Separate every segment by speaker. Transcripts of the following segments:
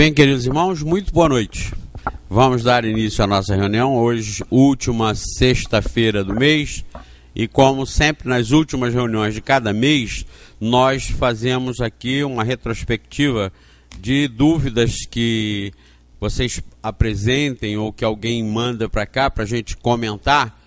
Speaker 1: Bem, queridos irmãos, muito boa noite. Vamos dar início à nossa reunião, hoje, última sexta-feira do mês, e como sempre nas últimas reuniões de cada mês, nós fazemos aqui uma retrospectiva de dúvidas que vocês apresentem ou que alguém manda para cá para a gente comentar,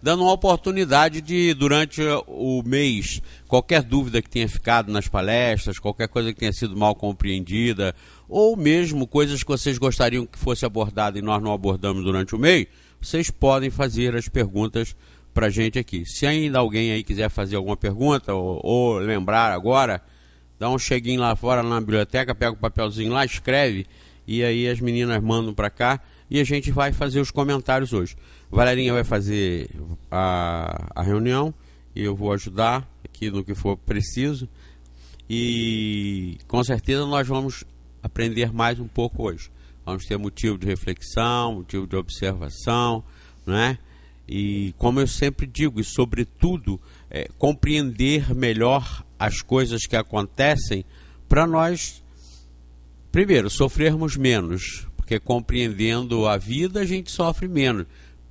Speaker 1: dando uma oportunidade de, durante o mês, qualquer dúvida que tenha ficado nas palestras, qualquer coisa que tenha sido mal compreendida, ou mesmo coisas que vocês gostariam que fosse abordada e nós não abordamos durante o mês, vocês podem fazer as perguntas para a gente aqui. Se ainda alguém aí quiser fazer alguma pergunta ou lembrar agora, dá um cheguinho lá fora na biblioteca, pega o papelzinho lá, escreve, e aí as meninas mandam para cá e a gente vai fazer os comentários hoje. Valerinha vai fazer a reunião e eu vou ajudar aqui no que for preciso. E com certeza nós vamos aprender mais um pouco hoje. Vamos ter motivo de reflexão, motivo de observação, né? E como eu sempre digo, e sobretudo, compreender melhor as coisas que acontecem para nós, primeiro, sofrermos menos. Porque compreendendo a vida a gente sofre menos,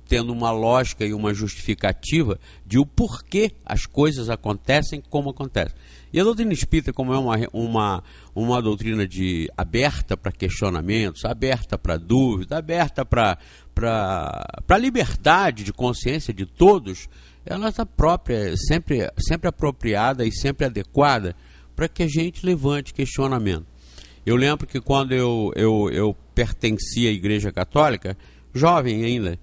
Speaker 1: tendo uma lógica e uma justificativa de o porquê as coisas acontecem como acontecem. E a doutrina espírita, como é uma doutrina aberta para questionamentos, aberta para dúvida, aberta para a liberdade de consciência de todos, ela está própria, sempre apropriada e sempre adequada para que a gente levante questionamento. Eu lembro que quando eu pertencia à Igreja Católica, jovem ainda,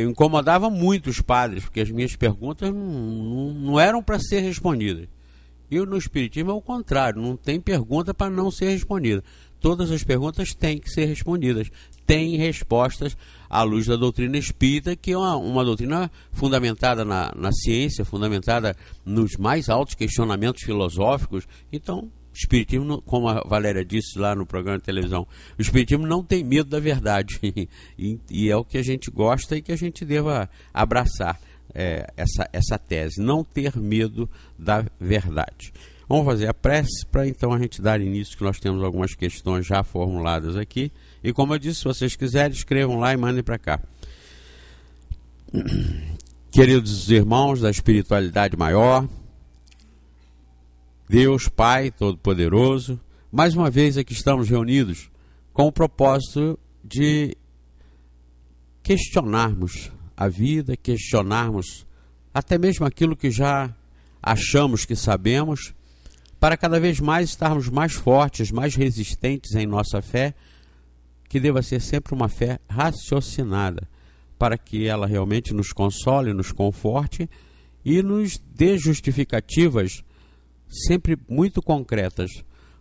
Speaker 1: incomodava muito os padres, porque as minhas perguntas não eram para ser respondidas. E no Espiritismo é o contrário, não tem pergunta para não ser respondida. Todas as perguntas têm que ser respondidas, têm respostas à luz da doutrina espírita, que é uma doutrina fundamentada na ciência, fundamentada nos mais altos questionamentos filosóficos. Então, o Espiritismo, como a Valéria disse lá no programa de televisão, o Espiritismo não tem medo da verdade, e é o que a gente gosta e que a gente deva abraçar, essa tese, não ter medo da verdade. Vamos fazer a prece para então a gente dar início, que nós temos algumas questões já formuladas aqui, e como eu disse, se vocês quiserem, escrevam lá e mandem para cá. Queridos irmãos da espiritualidade maior, Deus Pai Todo-Poderoso, mais uma vez aqui estamos reunidos com o propósito de questionarmos a vida, questionarmos até mesmo aquilo que já achamos que sabemos, para cada vez mais estarmos mais fortes, mais resistentes em nossa fé, que deva ser sempre uma fé raciocinada, para que ela realmente nos console, nos conforte e nos dê justificativas sempre muito concretas,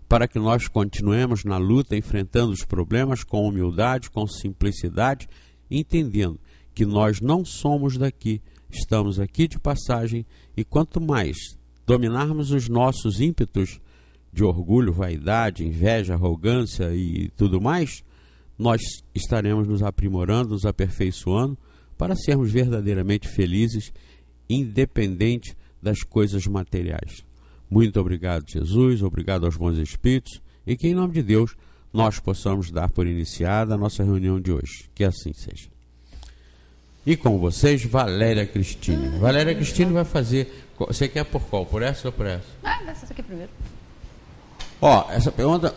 Speaker 1: para que nós continuemos na luta, enfrentando os problemas com humildade, com simplicidade, entendendo que nós não somos daqui, estamos aqui de passagem, e quanto mais dominarmos os nossos ímpetos de orgulho, vaidade, inveja, arrogância e tudo mais, nós estaremos nos aprimorando, nos aperfeiçoando, para sermos verdadeiramente felizes, independente das coisas materiais. Muito obrigado, Jesus, obrigado aos bons espíritos, e que em nome de Deus nós possamos dar por iniciada a nossa reunião de hoje. Que assim seja. E com vocês, Valéria Cristine. Valéria Cristine vai fazer... Você quer por qual? Por essa ou por essa?
Speaker 2: Essa aqui primeiro.
Speaker 1: Essa pergunta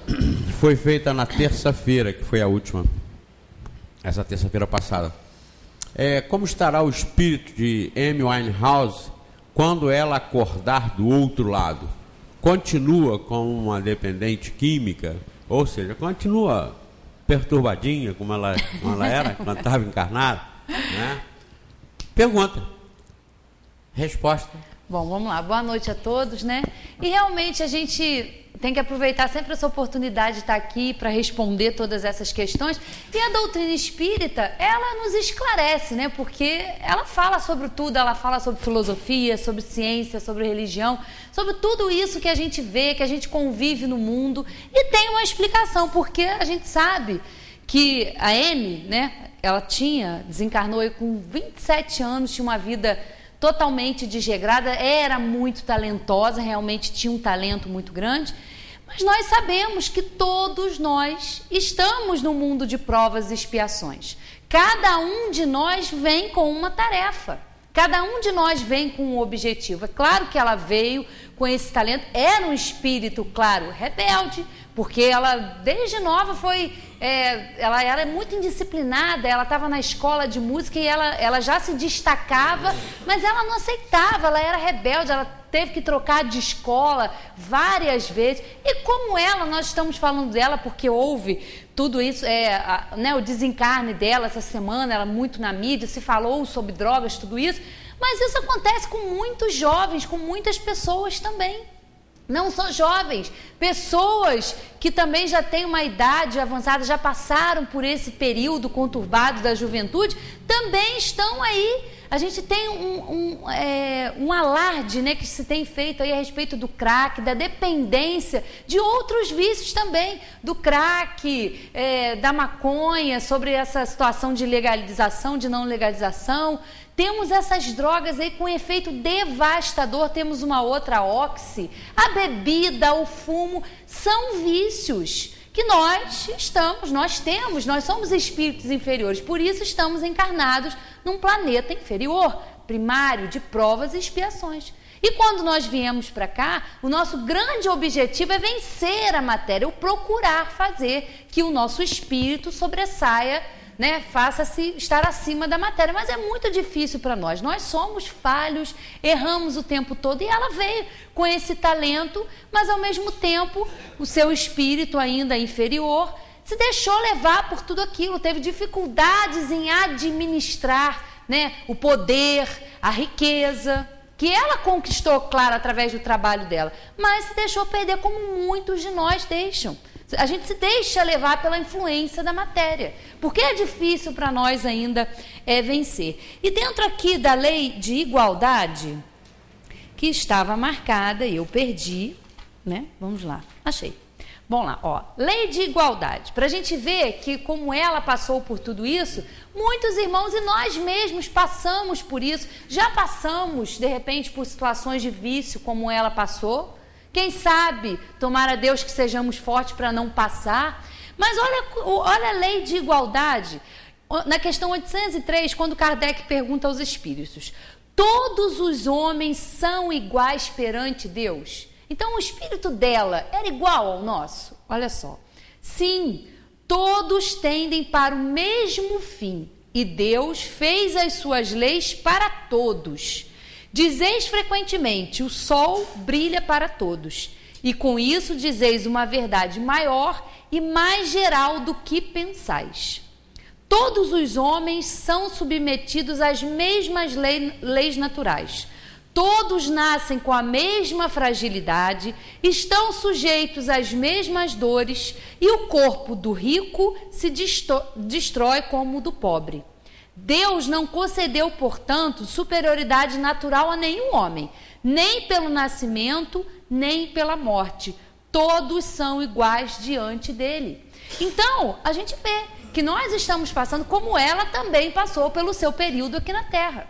Speaker 1: foi feita na terça-feira, que foi a última. Essa terça-feira passada. Como estará o espírito de Amy Winehouse quando ela acordar do outro lado? Continua com uma dependente química? Ou seja, continua perturbadinha como ela era quando estava encarnada? Né? Pergunta. Resposta.
Speaker 2: Bom, vamos lá. Boa noite a todos, né? E realmente a gente tem que aproveitar sempre essa oportunidade de estar aqui para responder todas essas questões. E a doutrina espírita, ela nos esclarece, né? Porque ela fala sobre tudo, ela fala sobre filosofia, sobre ciência, sobre religião, sobre tudo isso que a gente vê, que a gente convive no mundo. E tem uma explicação, porque a gente sabe que a Amy, né? Ela desencarnou com 27 anos, tinha uma vida totalmente desregrada, era muito talentosa, realmente tinha um talento muito grande, Mas nós sabemos que todos nós estamos no mundo de provas e expiações. Cada um de nós vem com uma tarefa. Cada um de nós vem com um objetivo. É claro que ela veio com esse talento. Era um espírito, claro, rebelde, porque ela, desde nova, ela era muito indisciplinada. Ela estava na escola de música e ela já se destacava, mas ela não aceitava, ela era rebelde, ela teve que trocar de escola várias vezes. E como ela, nós estamos falando dela porque houve tudo isso, o desencarne dela essa semana, ela muito na mídia, se falou sobre drogas, tudo isso. Mas isso acontece com muitos jovens, com muitas pessoas também. Não só jovens, pessoas que também já têm uma idade avançada, já passaram por esse período conturbado da juventude, também estão aí. A gente tem um alarde, né, que se tem feito aí a respeito do crack, da dependência de outros vícios também, do crack, da maconha, sobre essa situação de legalização, de não legalização. Temos essas drogas aí com efeito devastador, temos uma outra, oxi, a bebida, o fumo, são vícios que nós somos espíritos inferiores, por isso estamos encarnados num planeta inferior, primário, de provas e expiações. E quando nós viemos para cá, o nosso grande objetivo é vencer a matéria, o procurar fazer que o nosso espírito sobressaia, né, faça-se estar acima da matéria, mas é muito difícil para nós. Nós somos falhos, erramos o tempo todo, e ela veio com esse talento, mas ao mesmo tempo o seu espírito ainda inferior se deixou levar por tudo aquilo, teve dificuldades em administrar, né, o poder, a riqueza, que ela conquistou, claro, através do trabalho dela, mas se deixou perder como muitos de nós deixam. A gente se deixa levar pela influência da matéria, porque é difícil para nós ainda vencer. E dentro aqui da lei de igualdade, que estava marcada e eu perdi, né? Vamos lá, achei. Bom lá, ó, lei de igualdade, para a gente ver que como ela passou por tudo isso, muitos irmãos e nós mesmos passamos por isso, já passamos de repente por situações de vício como ela passou. Quem sabe, tomara a Deus que sejamos fortes para não passar. Mas olha a lei de igualdade. Na questão 803, quando Kardec pergunta aos espíritos: todos os homens são iguais perante Deus? Então o espírito dela era igual ao nosso? Olha só. Sim, todos tendem para o mesmo fim. E Deus fez as suas leis para todos. Dizeis frequentemente: o sol brilha para todos, e com isso dizeis uma verdade maior e mais geral do que pensais. Todos os homens são submetidos às mesmas leis naturais. Todos nascem com a mesma fragilidade, estão sujeitos às mesmas dores, e o corpo do rico se destrói como o do pobre. Deus não concedeu, portanto, superioridade natural a nenhum homem, nem pelo nascimento, nem pela morte. Todos são iguais diante dele. Então, a gente vê que nós estamos passando, como ela também passou pelo seu período aqui na Terra.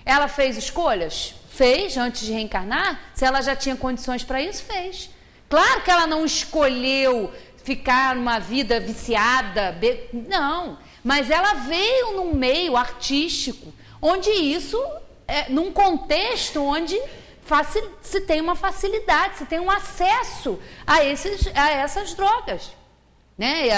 Speaker 2: Ela fez escolhas? Fez, antes de reencarnar. Se ela já tinha condições para isso, fez. Claro que ela não escolheu ficar numa vida viciada, não. Mas ela veio num meio artístico, onde isso, num contexto onde se tem uma facilidade, se tem um acesso a essas drogas. Né?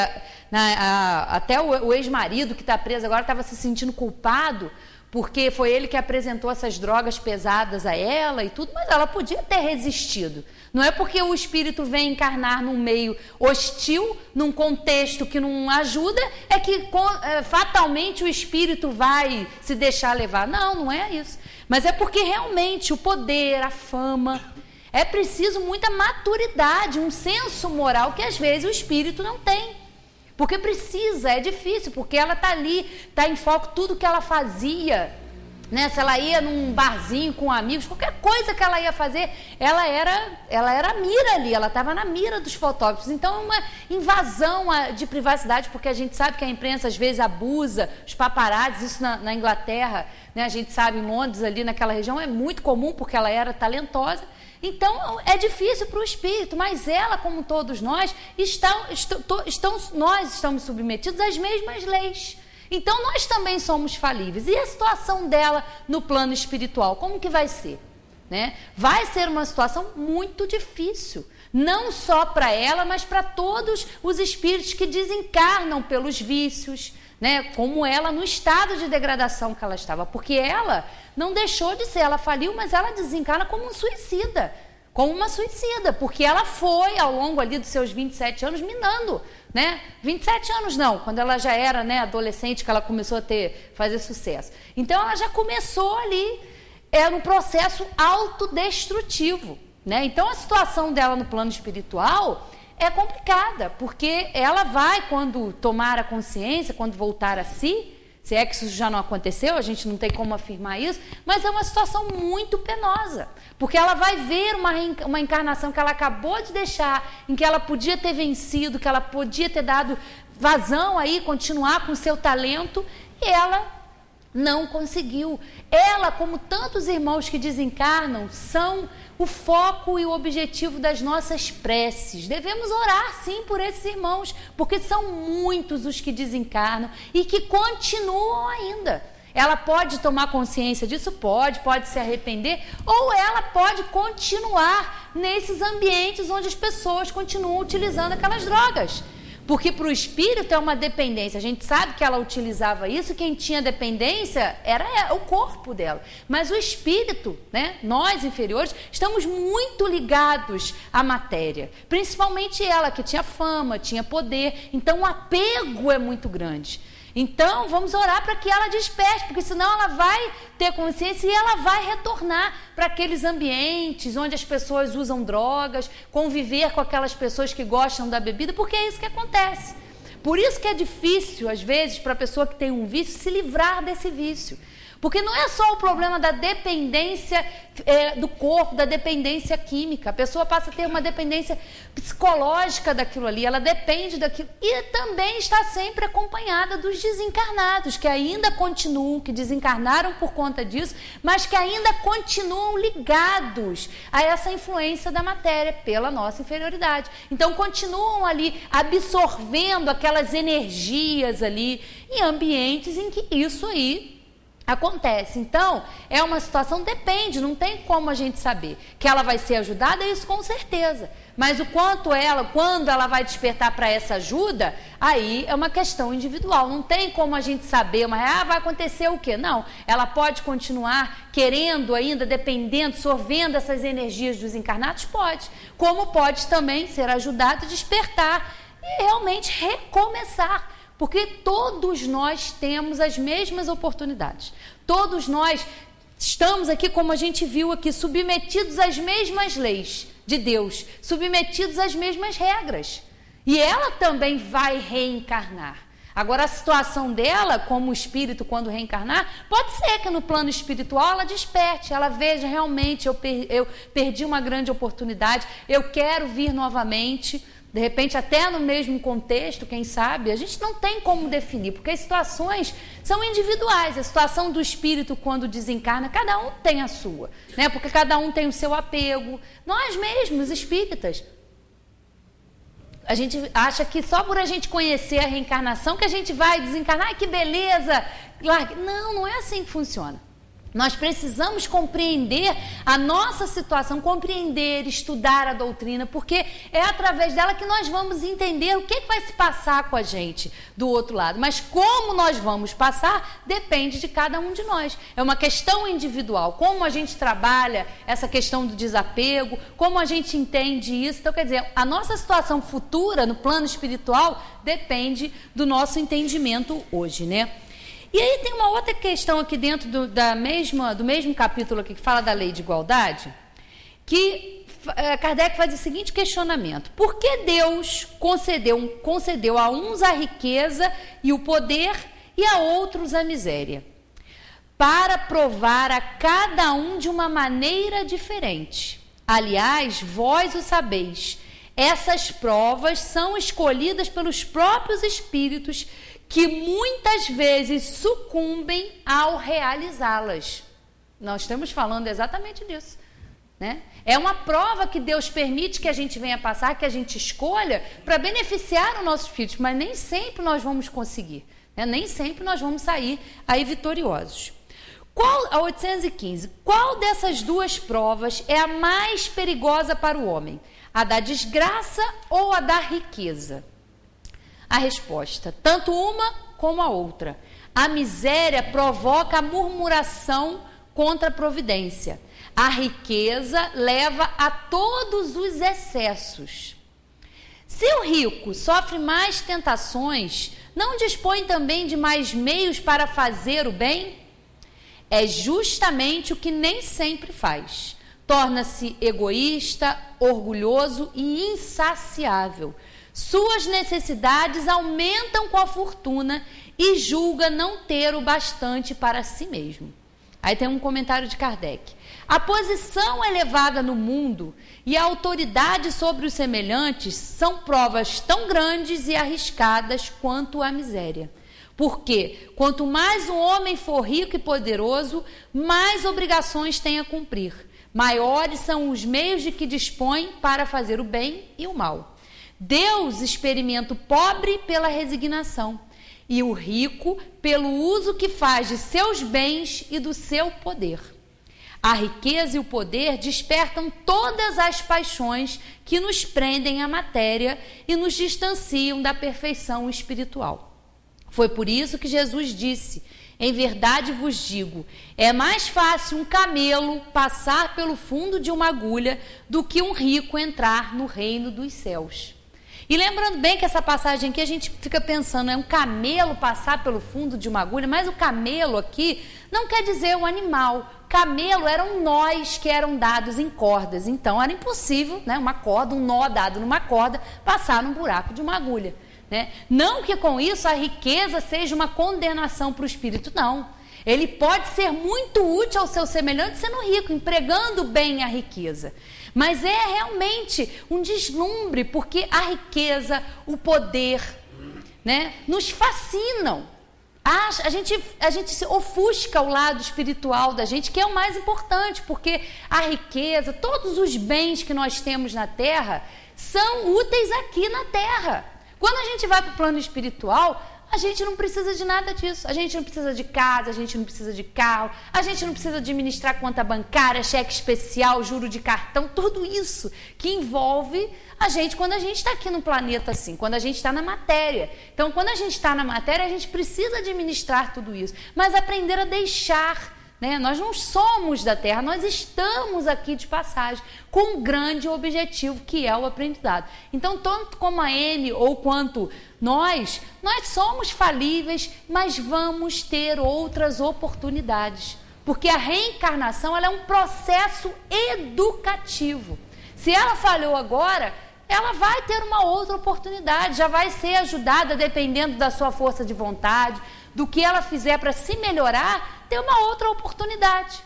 Speaker 2: Até o ex-marido que está preso agora estava se sentindo culpado, porque foi ele que apresentou essas drogas pesadas a ela e tudo, mas ela podia ter resistido. Não é porque o espírito vem encarnar num meio hostil, num contexto que não ajuda, é que fatalmente o espírito vai se deixar levar. Não, não é isso. Mas é porque realmente o poder, a fama, é preciso muita maturidade, um senso moral que às vezes o espírito não tem. Porque precisa, é difícil, porque ela está ali, está em foco, tudo que ela fazia, né? Se ela ia num barzinho com amigos, qualquer coisa que ela ia fazer, ela era a mira ali, ela estava na mira dos fotógrafos. Então é uma invasão de privacidade, porque a gente sabe que a imprensa às vezes abusa, os paparazzis, isso na Inglaterra, né? A gente sabe, em Londres, ali naquela região, é muito comum, porque ela era talentosa. Então, é difícil para o espírito, mas ela, como todos nós, nós estamos submetidos às mesmas leis. Então, nós também somos falíveis. E a situação dela no plano espiritual, como que vai ser? Né? Vai ser uma situação muito difícil. Não só para ela, mas para todos os espíritos que desencarnam pelos vícios, né? Como ela no estado de degradação que ela estava. Porque ela não deixou de ser, ela faliu, mas ela desencarna como um suicida. Como uma suicida, porque ela foi, ao longo ali dos seus 27 anos, minando, né? 27 anos não, quando ela já era, né, adolescente, que ela começou a fazer sucesso. Então, ela já começou ali, no processo autodestrutivo, né? Então, a situação dela no plano espiritual é complicada, porque ela vai, quando tomar a consciência, quando voltar a si, se é que isso já não aconteceu, a gente não tem como afirmar isso, mas é uma situação muito penosa, porque ela vai ver uma encarnação que ela acabou de deixar, em que ela podia ter vencido, que ela podia ter dado vazão aí, continuar com o seu talento, e ela não conseguiu. Ela, como tantos irmãos que desencarnam, são o foco e o objetivo das nossas preces. Devemos orar, sim, por esses irmãos, porque são muitos os que desencarnam e que continuam ainda. Ela pode tomar consciência disso? Pode se arrepender, ou ela pode continuar nesses ambientes onde as pessoas continuam utilizando aquelas drogas. Porque para o espírito é uma dependência. A gente sabe que ela utilizava isso, quem tinha dependência era o corpo dela. Mas o espírito, né, nós inferiores, estamos muito ligados à matéria. Principalmente ela, que tinha fama, tinha poder. Então o apego é muito grande. Então, vamos orar para que ela desperte, porque senão ela vai ter consciência e ela vai retornar para aqueles ambientes onde as pessoas usam drogas, conviver com aquelas pessoas que gostam da bebida, porque é isso que acontece. Por isso que é difícil, às vezes, para a pessoa que tem um vício, se livrar desse vício. Porque não é só o problema da dependência do corpo, da dependência química. A pessoa passa a ter uma dependência psicológica daquilo ali, ela depende daquilo. E também está sempre acompanhada dos desencarnados, que ainda continuam, que desencarnaram por conta disso, mas que ainda continuam ligados a essa influência da matéria pela nossa inferioridade. Então, continuam ali absorvendo aquelas energias ali em ambientes em que isso aí acontece. Então, é uma situação, depende, não tem como a gente saber. Que ela vai ser ajudada, isso com certeza. Mas o quanto ela, quando ela vai despertar para essa ajuda, aí é uma questão individual. Não tem como a gente saber, mas vai acontecer o quê? Não, ela pode continuar querendo ainda, dependendo, sorvendo essas energias dos encarnados? Pode. Como pode também ser ajudada a despertar e realmente recomeçar. Porque todos nós temos as mesmas oportunidades. Todos nós estamos aqui, como a gente viu aqui, submetidos às mesmas leis de Deus, submetidos às mesmas regras. E ela também vai reencarnar. Agora, a situação dela, como espírito, quando reencarnar, pode ser que no plano espiritual ela desperte, ela veja realmente, eu perdi uma grande oportunidade, eu quero vir novamente. De repente, até no mesmo contexto, quem sabe, a gente não tem como definir, porque as situações são individuais. A situação do espírito, quando desencarna, cada um tem a sua, né? Porque cada um tem o seu apego. Nós mesmos, espíritas, a gente acha que só por a gente conhecer a reencarnação que a gente vai desencarnar, ai, que beleza! Não, não é assim que funciona. Nós precisamos compreender a nossa situação, compreender, estudar a doutrina, porque é através dela que nós vamos entender o que vai se passar com a gente do outro lado. Mas como nós vamos passar, depende de cada um de nós. É uma questão individual, como a gente trabalha essa questão do desapego, como a gente entende isso. Então, quer dizer, a nossa situação futura no plano espiritual depende do nosso entendimento hoje, né? E aí tem uma outra questão aqui dentro do mesmo capítulo aqui que fala da lei de igualdade, que Kardec faz o seguinte questionamento: por que Deus concedeu a uns a riqueza e o poder e a outros a miséria? Para provar a cada um de uma maneira diferente. Aliás, vós o sabeis, essas provas são escolhidas pelos próprios espíritos que muitas vezes sucumbem ao realizá-las. Nós estamos falando exatamente disso. né? É uma prova que Deus permite que a gente venha passar, que a gente escolha para beneficiar o nosso filho, mas nem sempre nós vamos conseguir, né? Nem sempre nós vamos sair aí vitoriosos. A 815, qual dessas duas provas é a mais perigosa para o homem? A da desgraça ou a da riqueza? A resposta, tanto uma como a outra. A miséria provoca a murmuração contra a providência. A riqueza leva a todos os excessos. Se o rico sofre mais tentações, não dispõe também de mais meios para fazer o bem? É justamente o que nem sempre faz. Torna-se egoísta, orgulhoso e insaciável. Suas necessidades aumentam com a fortuna e julga não ter o bastante para si mesmo. Aí tem um comentário de Kardec. A posição elevada no mundo e a autoridade sobre os semelhantes são provas tão grandes e arriscadas quanto a miséria. Porque quanto mais um homem for rico e poderoso, mais obrigações tem a cumprir. Maiores são os meios de que dispõe para fazer o bem e o mal. Deus experimenta o pobre pela resignação e o rico pelo uso que faz de seus bens e do seu poder. A riqueza e o poder despertam todas as paixões que nos prendem à matéria e nos distanciam da perfeição espiritual. Foi por isso que Jesus disse, em verdade vos digo, é mais fácil um camelo passar pelo fundo de uma agulha do que um rico entrar no reino dos céus. E lembrando bem que essa passagem aqui a gente fica pensando, é um camelo passar pelo fundo de uma agulha, mas o camelo aqui não quer dizer um animal. Camelo eram nós que eram dados em cordas, então era impossível, né, uma corda, um nó dado numa corda, passar num buraco de uma agulha. Né? Não que com isso a riqueza seja uma condenação para o espírito, não. Ele pode ser muito útil ao seu semelhante sendo rico, empregando bem a riqueza. Mas é realmente um deslumbre, porque a riqueza, o poder, né, nos fascinam. A gente se ofusca ao lado espiritual da gente, que é o mais importante, porque a riqueza, todos os bens que nós temos na terra, são úteis aqui na terra. Quando a gente vai para o plano espiritual, a gente não precisa de nada disso. A gente não precisa de casa, a gente não precisa de carro, a gente não precisa administrar conta bancária, cheque especial, juro de cartão, tudo isso que envolve a gente quando a gente está aqui no planeta assim, quando a gente está na matéria. Então, quando a gente está na matéria, a gente precisa administrar tudo isso, mas aprender a deixar. Né? Nós não somos da Terra, nós estamos aqui de passagem com um grande objetivo que é o aprendizado. Então, tanto como a N ou quanto nós somos falíveis, mas vamos ter outras oportunidades. Porque a reencarnação ela é um processo educativo. Se ela falhou agora, ela vai ter uma outra oportunidade, já vai ser ajudada dependendo da sua força de vontade, do que ela fizer para se melhorar, ter uma outra oportunidade.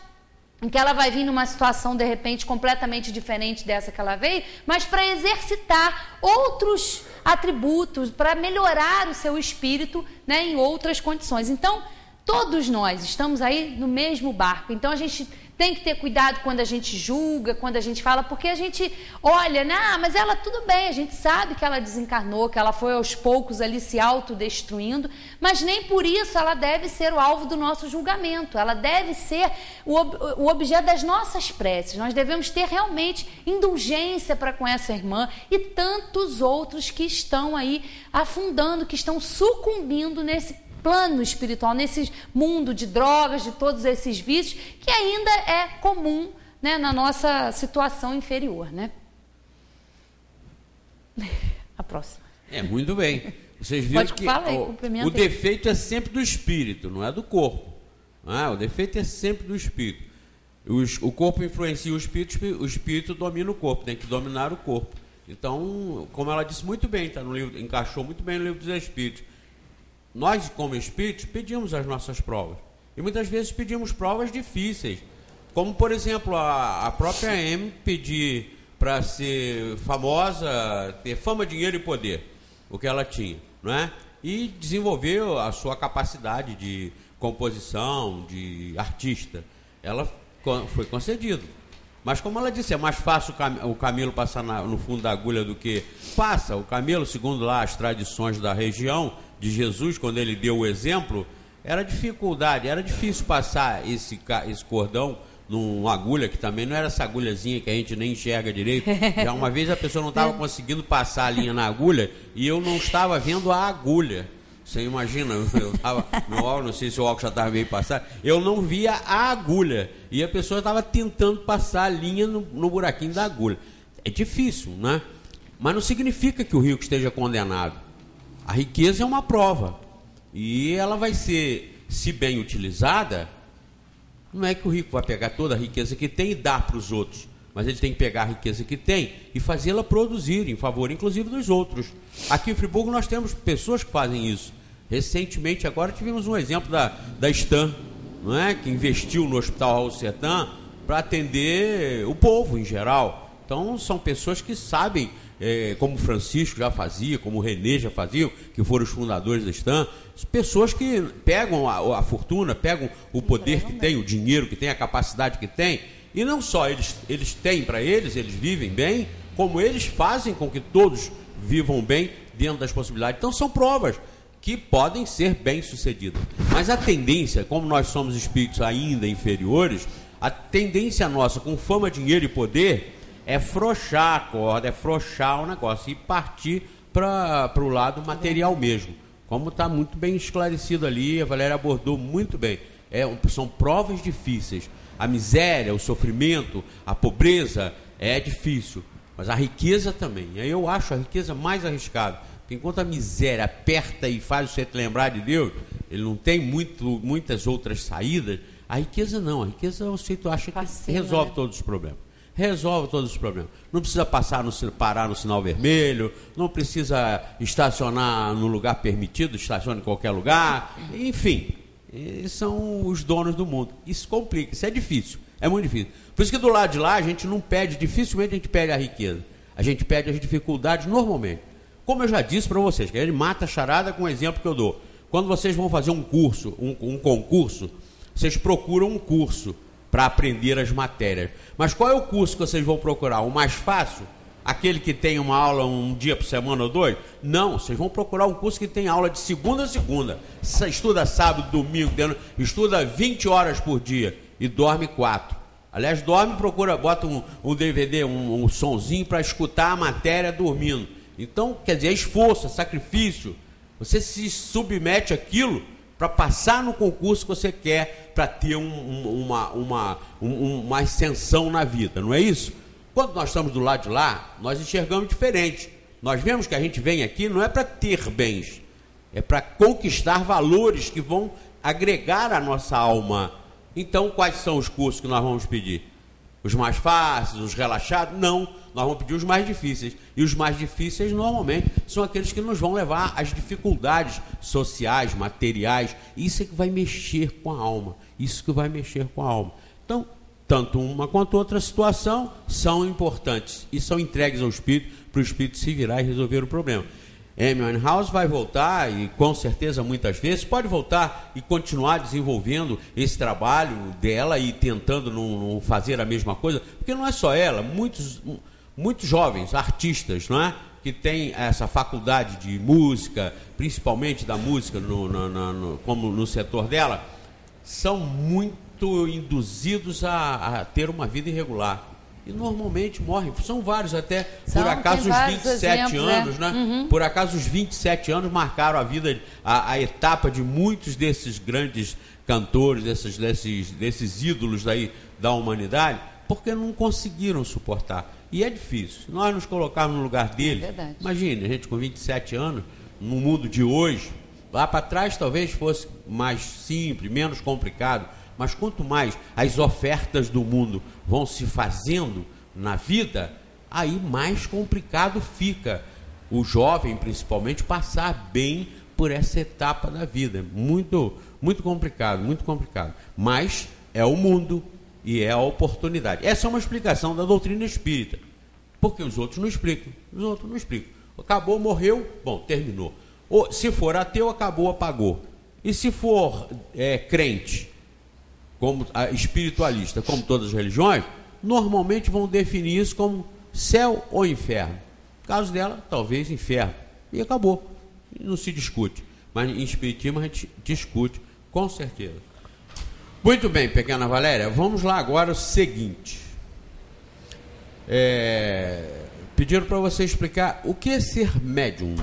Speaker 2: Em que ela vai vir numa situação, de repente, completamente diferente dessa que ela veio, mas para exercitar outros atributos, para melhorar o seu espírito, né, em outras condições. Então, todos nós estamos aí no mesmo barco. Então, a gente tem que ter cuidado quando a gente julga, quando a gente fala, porque a gente olha, mas ela tudo bem, a gente sabe que ela desencarnou, que ela foi aos poucos ali se autodestruindo, mas nem por isso ela deve ser o alvo do nosso julgamento, ela deve ser o objeto das nossas preces. Nós devemos ter realmente indulgência para com essa irmã e tantos outros que estão aí afundando, que estão sucumbindo nesse plano espiritual, nesse mundo de drogas, de todos esses vícios, que ainda é comum, né, na nossa situação inferior, né? A próxima.
Speaker 1: Muito bem. Vocês viram que o defeito é sempre do espírito, não é do corpo. O defeito é sempre do espírito. O corpo influencia o espírito domina o corpo, tem que dominar o corpo. Então, como ela disse muito bem, tá no livro, encaixou muito bem no livro dos Espíritos. Nós, como espíritos, pedimos as nossas provas. E muitas vezes pedimos provas difíceis. Como, por exemplo, a própria M pedir para ser famosa, ter fama, dinheiro e poder. O que ela tinha, não é? E desenvolveu a sua capacidade de composição, de artista. Ela foi concedido. Mas como ela disse, é mais fácil o camelo passar no fundo da agulha do que passa. O camelo, segundo lá as tradições da região de Jesus, quando ele deu o exemplo, era difícil passar esse cordão numa agulha, que também não era essa agulhazinha que a gente nem enxerga direito. Já uma vez a pessoa não estava conseguindo passar a linha na agulha e eu não estava vendo a agulha. Você imagina, eu estava no óculos, não sei se o óculos já estava meio passado, eu não via a agulha. E a pessoa estava tentando passar a linha no buraquinho da agulha. É difícil, né? Mas não significa que o rico esteja condenado. A riqueza é uma prova. E ela vai ser, se bem utilizada, não é que o rico vai pegar toda a riqueza que tem e dar para os outros. Mas ele tem que pegar a riqueza que tem e fazê-la produzir, em favor, inclusive, dos outros. Aqui em Friburgo nós temos pessoas que fazem isso. Recentemente, agora, tivemos um exemplo da Stan, não é? Que investiu no Hospital Raul Sertan para atender o povo em geral. Então, são pessoas que sabem, como o Francisco já fazia, como o Renê já faziam, que foram os fundadores da Stan, pessoas que pegam a fortuna, pegam o poder que tem, o dinheiro que tem, a capacidade que tem, e não só eles têm para eles vivem bem, como eles fazem com que todos vivam bem dentro das possibilidades. Então, são provas que podem ser bem-sucedidas. Mas a tendência, como nós somos espíritos ainda inferiores, a tendência nossa, com fama, dinheiro e poder, é afrouxar a corda, é afrouxar o negócio e partir para o lado material mesmo. Como está muito bem esclarecido ali, a Valéria abordou muito bem. São provas difíceis. A miséria, o sofrimento, a pobreza é difícil, mas a riqueza também. Aí eu acho a riqueza mais arriscada. Porque enquanto a miséria aperta e faz você te lembrar de Deus, ele não tem muitas outras saídas. A riqueza não. A riqueza o sujeito acha que resolve todos os problemas. Resolve todos os problemas. Não precisa parar no sinal vermelho, não precisa estacionar no lugar permitido, estaciona em qualquer lugar. Enfim, eles são os donos do mundo. Isso complica, isso é difícil, é muito difícil. Por isso que do lado de lá a gente não pede, dificilmente a gente pede a riqueza. A gente pede as dificuldades normalmente. Como eu já disse para vocês, que ele mata a charada com o exemplo que eu dou. Quando vocês vão fazer um curso, um concurso, vocês procuram um curso para aprender as matérias. Mas qual é o curso que vocês vão procurar? O mais fácil? Aquele que tem uma aula um dia por semana ou dois? Não, vocês vão procurar um curso que tem aula de segunda a segunda. Estuda sábado, domingo, estuda 20 horas por dia e dorme 4. Aliás, bota um DVD, um sonzinho para escutar a matéria dormindo. Então, quer dizer, é esforço, é sacrifício. Você se submete àquilo para passar no concurso que você quer, para ter uma ascensão na vida, não é isso? Quando nós estamos do lado de lá, nós enxergamos diferente. Nós vemos que a gente vem aqui não é para ter bens, é para conquistar valores que vão agregar a nossa alma. Então, quais são os cursos que nós vamos pedir? Os mais fáceis, os relaxados? Não, nós vamos pedir os mais difíceis. E os mais difíceis, normalmente, são aqueles que nos vão levar às dificuldades sociais, materiais. Isso é que vai mexer com a alma. Isso que vai mexer com a alma. Então, tanto uma quanto outra situação são importantes e são entregues ao Espírito, para o Espírito se virar e resolver o problema. Amy Winehouse vai voltar, e com certeza muitas vezes, pode voltar e continuar desenvolvendo esse trabalho dela e tentando não fazer a mesma coisa, porque não é só ela, muitos jovens artistas, não é? Que têm essa faculdade de música, principalmente da música, como no setor dela, são muito induzidos a ter uma vida irregular. E normalmente morrem, são vários até, por acaso os 27 anos, né? Uhum. Por acaso os 27 anos marcaram a vida, a etapa de muitos desses grandes cantores, desses ídolos aí da humanidade, porque não conseguiram suportar. E é difícil. Se nós nos colocarmos no lugar deles, imagine, a gente com 27 anos, no mundo de hoje, lá para trás talvez fosse mais simples, menos complicado, mas quanto mais as ofertas do mundo vão se fazendo na vida, aí mais complicado fica o jovem, principalmente, passar bem por essa etapa da vida. Muito, muito complicado, muito complicado. Mas é o mundo e é a oportunidade. Essa é uma explicação da doutrina espírita. Porque os outros não explicam. Os outros não explicam. Acabou, morreu, bom, terminou. Ou, se for ateu, acabou, apagou. E se for crente, como espiritualista, como todas as religiões, normalmente vão definir isso como céu ou inferno. No caso dela, talvez inferno. E acabou. Não se discute. Mas em espiritismo a gente discute, com certeza. Muito bem, pequena Valéria, vamos lá agora o seguinte. Pediram para você explicar o que é ser médium.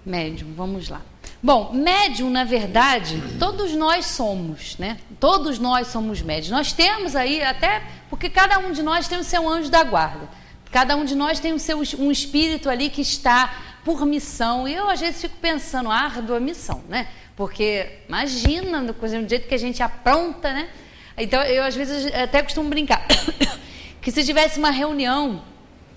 Speaker 2: Médium, vamos lá. Bom, médium, na verdade, todos nós somos, né? Todos nós somos médiums. Nós temos aí, até porque cada um de nós tem o seu anjo da guarda. Cada um de nós tem um espírito ali que está por missão. E eu, às vezes, fico pensando, árdua missão, né? Porque, imagina, do jeito que a gente apronta, né? Então, eu, às vezes, até costumo brincar que se tivesse uma reunião,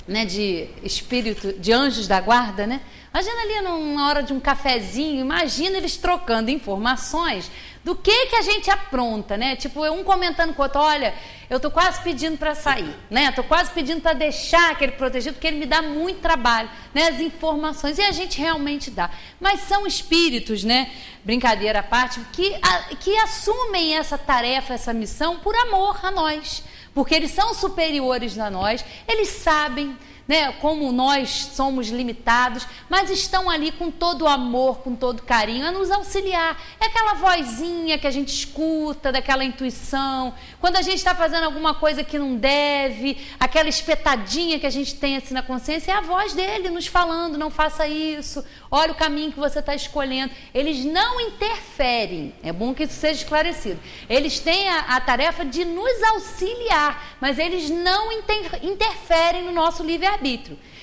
Speaker 2: né, de espírito, de anjos da guarda, né? Imagina ali na hora de um cafezinho, imagina eles trocando informações do que a gente apronta, né? Tipo, um comentando com o outro, olha, eu tô quase pedindo para sair, né? Tô quase pedindo para deixar aquele protegido, porque ele me dá muito trabalho, né? As informações, e a gente realmente dá. Mas são espíritos, né? Brincadeira à parte, que assumem essa tarefa, essa missão por amor a nós, porque eles são superiores a nós, eles sabem, né, como nós somos limitados, mas estão ali com todo o amor, com todo o carinho, a nos auxiliar. É aquela vozinha que a gente escuta, daquela intuição, quando a gente está fazendo alguma coisa que não deve, aquela espetadinha que a gente tem assim na consciência, é a voz dele nos falando, não faça isso, olha o caminho que você está escolhendo. Eles não interferem, é bom que isso seja esclarecido. Eles têm a tarefa de nos auxiliar, mas eles não interferem no nosso livre-arbítrio.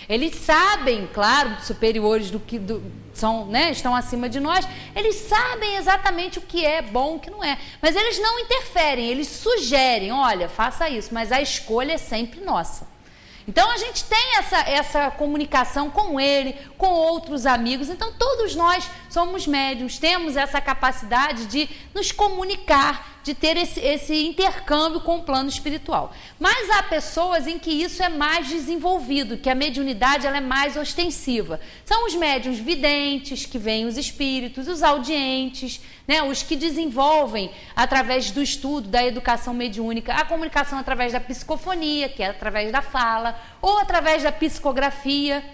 Speaker 2: Eles sabem, claro, superiores são, né, estão acima de nós, eles sabem exatamente o que é bom e o que não é, mas eles não interferem, eles sugerem, olha, faça isso, mas a escolha é sempre nossa. Então a gente tem essa comunicação com ele, com outros amigos. Então todos nós somos médiums, temos essa capacidade de nos comunicar, de ter esse intercâmbio com o plano espiritual. Mas há pessoas em que isso é mais desenvolvido, que a mediunidade ela é mais ostensiva. São os médiuns videntes, que veem os espíritos, os audientes, né, os que desenvolvem, através do estudo, da educação mediúnica, a comunicação através da psicofonia, que é através da fala, ou através da psicografia,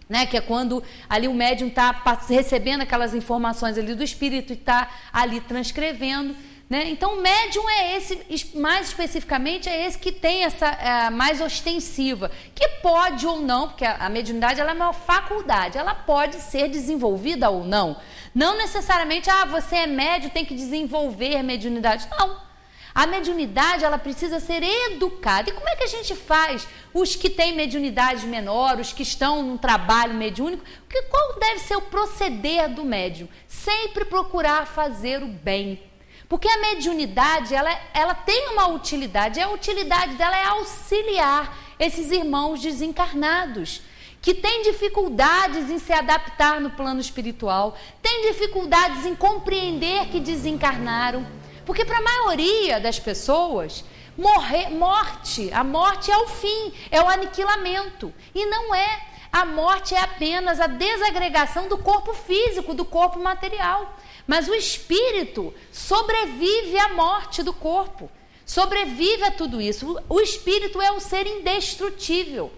Speaker 2: né, que é quando ali o médium está recebendo aquelas informações ali do espírito e está ali transcrevendo. Né? Então o médium é esse, mais especificamente é esse que tem essa mais ostensiva, que pode ou não, porque a mediunidade ela é uma faculdade, ela pode ser desenvolvida ou não. Não necessariamente, você é médium, tem que desenvolver mediunidade. Não. A mediunidade ela precisa ser educada. E como é que a gente faz? Os que têm mediunidade menor, os que estão num trabalho mediúnico, qual deve ser o proceder do médium? Sempre procurar fazer o bem. Porque a mediunidade, ela tem uma utilidade, e a utilidade dela é auxiliar esses irmãos desencarnados, que têm dificuldades em se adaptar no plano espiritual, têm dificuldades em compreender que desencarnaram. Porque para a maioria das pessoas, a morte é o fim, é o aniquilamento. E não é. A morte é apenas a desagregação do corpo físico, do corpo material. Mas o espírito sobrevive à morte do corpo, sobrevive a tudo isso. O espírito é um ser indestrutível,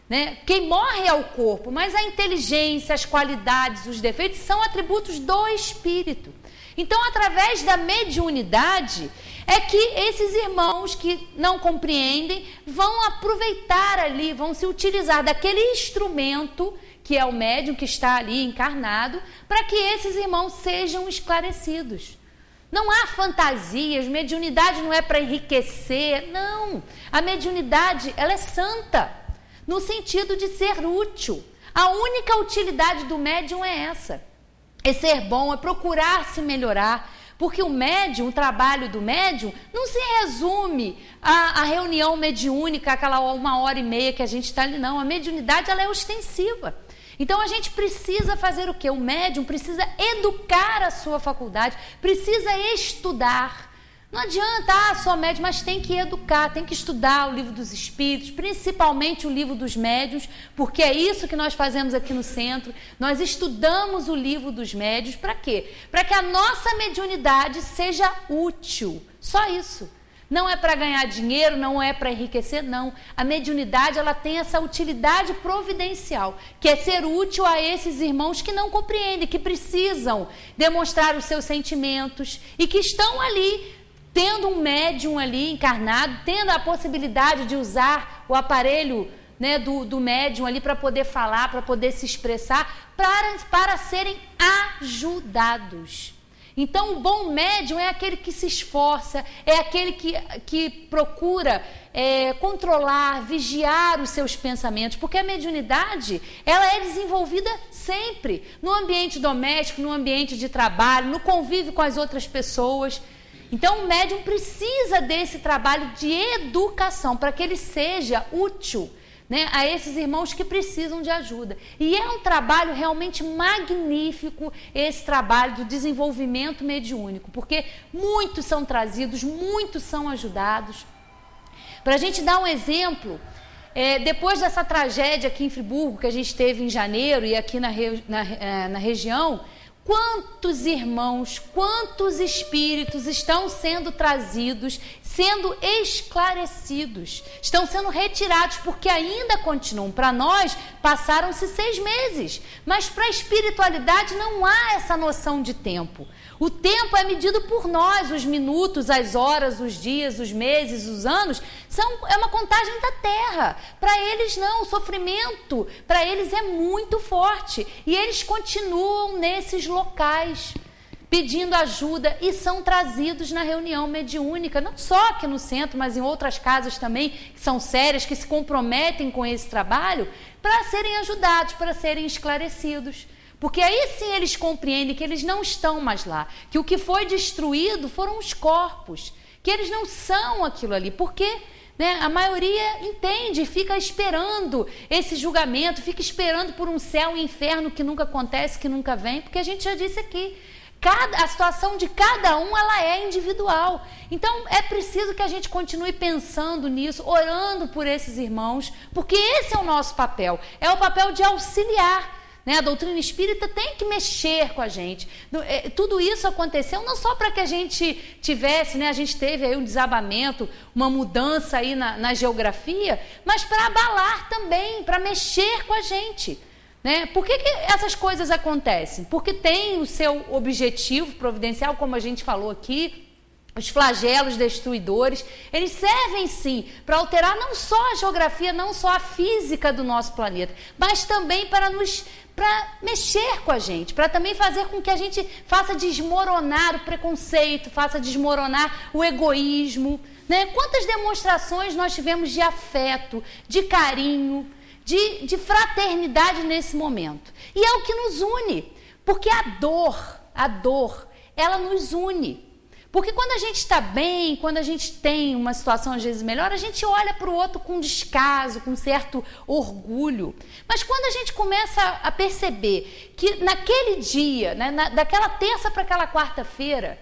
Speaker 2: né? Quem morre é o corpo, mas a inteligência, as qualidades, os defeitos são atributos do espírito. Então, através da mediunidade, é que esses irmãos que não compreendem vão aproveitar ali, vão se utilizar daquele instrumento que é o médium que está ali encarnado, para que esses irmãos sejam esclarecidos. Não há fantasias, mediunidade não é para enriquecer, não. A mediunidade, ela é santa, no sentido de ser útil. A única utilidade do médium é essa, é ser bom, é procurar se melhorar, porque o médium, o trabalho do médium, não se resume à reunião mediúnica, aquela 1h30 que a gente está ali, não. A mediunidade, ela é ostensiva. Então a gente precisa fazer o quê? O médium precisa educar a sua faculdade, precisa estudar. Não adianta, só médium, mas tem que educar, tem que estudar o livro dos espíritos, principalmente o livro dos médiuns, porque é isso que nós fazemos aqui no centro. Nós estudamos o livro dos médiuns, para quê? Para que a nossa mediunidade seja útil, só isso. não é para ganhar dinheiro, não é para enriquecer, não. A mediunidade, ela tem essa utilidade providencial, que é ser útil a esses irmãos que não compreendem, que precisam demonstrar os seus sentimentos e que estão ali, tendo um médium ali encarnado, tendo a possibilidade de usar o aparelho, né, do médium ali para poder falar, para poder se expressar, para serem ajudados. Então, o bom médium é aquele que se esforça, é aquele que procura controlar, vigiar os seus pensamentos, porque a mediunidade, ela é desenvolvida sempre, no ambiente doméstico, no ambiente de trabalho, no convívio com as outras pessoas. Então, o médium precisa desse trabalho de educação, para que ele seja útil, né, a esses irmãos que precisam de ajuda. E é um trabalho realmente magnífico, esse trabalho do desenvolvimento mediúnico, porque muitos são trazidos, muitos são ajudados. Para a gente dar um exemplo, depois dessa tragédia aqui em Friburgo, que a gente teve em janeiro e aqui na região, quantos irmãos, quantos espíritos estão sendo trazidos, sendo esclarecidos, estão sendo retirados, porque ainda continuam. Para nós, passaram-se 6 meses, mas para a espiritualidade não há essa noção de tempo. O tempo é medido por nós, os minutos, as horas, os dias, os meses, os anos, é uma contagem da terra. Para eles não, o sofrimento para eles é muito forte e eles continuam nesses locais pedindo ajuda e são trazidos na reunião mediúnica, não só aqui no centro, mas em outras casas também, que são sérias, que se comprometem com esse trabalho, para serem ajudados, para serem esclarecidos. Porque aí sim eles compreendem que eles não estão mais lá, que o que foi destruído foram os corpos, que eles não são aquilo ali, porque, né, a maioria entende, fica esperando esse julgamento, fica esperando por um céu e inferno que nunca acontece, que nunca vem, porque a gente já disse aqui, a situação de cada um, ela é individual. Então, é preciso que a gente continue pensando nisso, orando por esses irmãos, porque esse é o nosso papel, é o papel de auxiliar. Né? A doutrina espírita tem que mexer com a gente. Tudo isso aconteceu não só para que a gente tivesse, né? A gente teve aí um desabamento, uma mudança aí na geografia, mas para abalar também, para mexer com a gente. Né? Por que essas coisas acontecem? Porque tem o seu objetivo providencial, como a gente falou aqui. Os flagelos destruidores, eles servem sim para alterar não só a geografia, não só a física do nosso planeta, mas também para mexer com a gente, para também fazer com que a gente faça desmoronar o preconceito, faça desmoronar o egoísmo. Né? Quantas demonstrações nós tivemos de afeto, de carinho, de fraternidade nesse momento. E é o que nos une, porque a dor, ela nos une. Porque quando a gente está bem, quando a gente tem uma situação às vezes melhor, a gente olha para o outro com descaso, com certo orgulho. Mas quando a gente começa a perceber que naquele dia, né, daquela terça para aquela quarta-feira,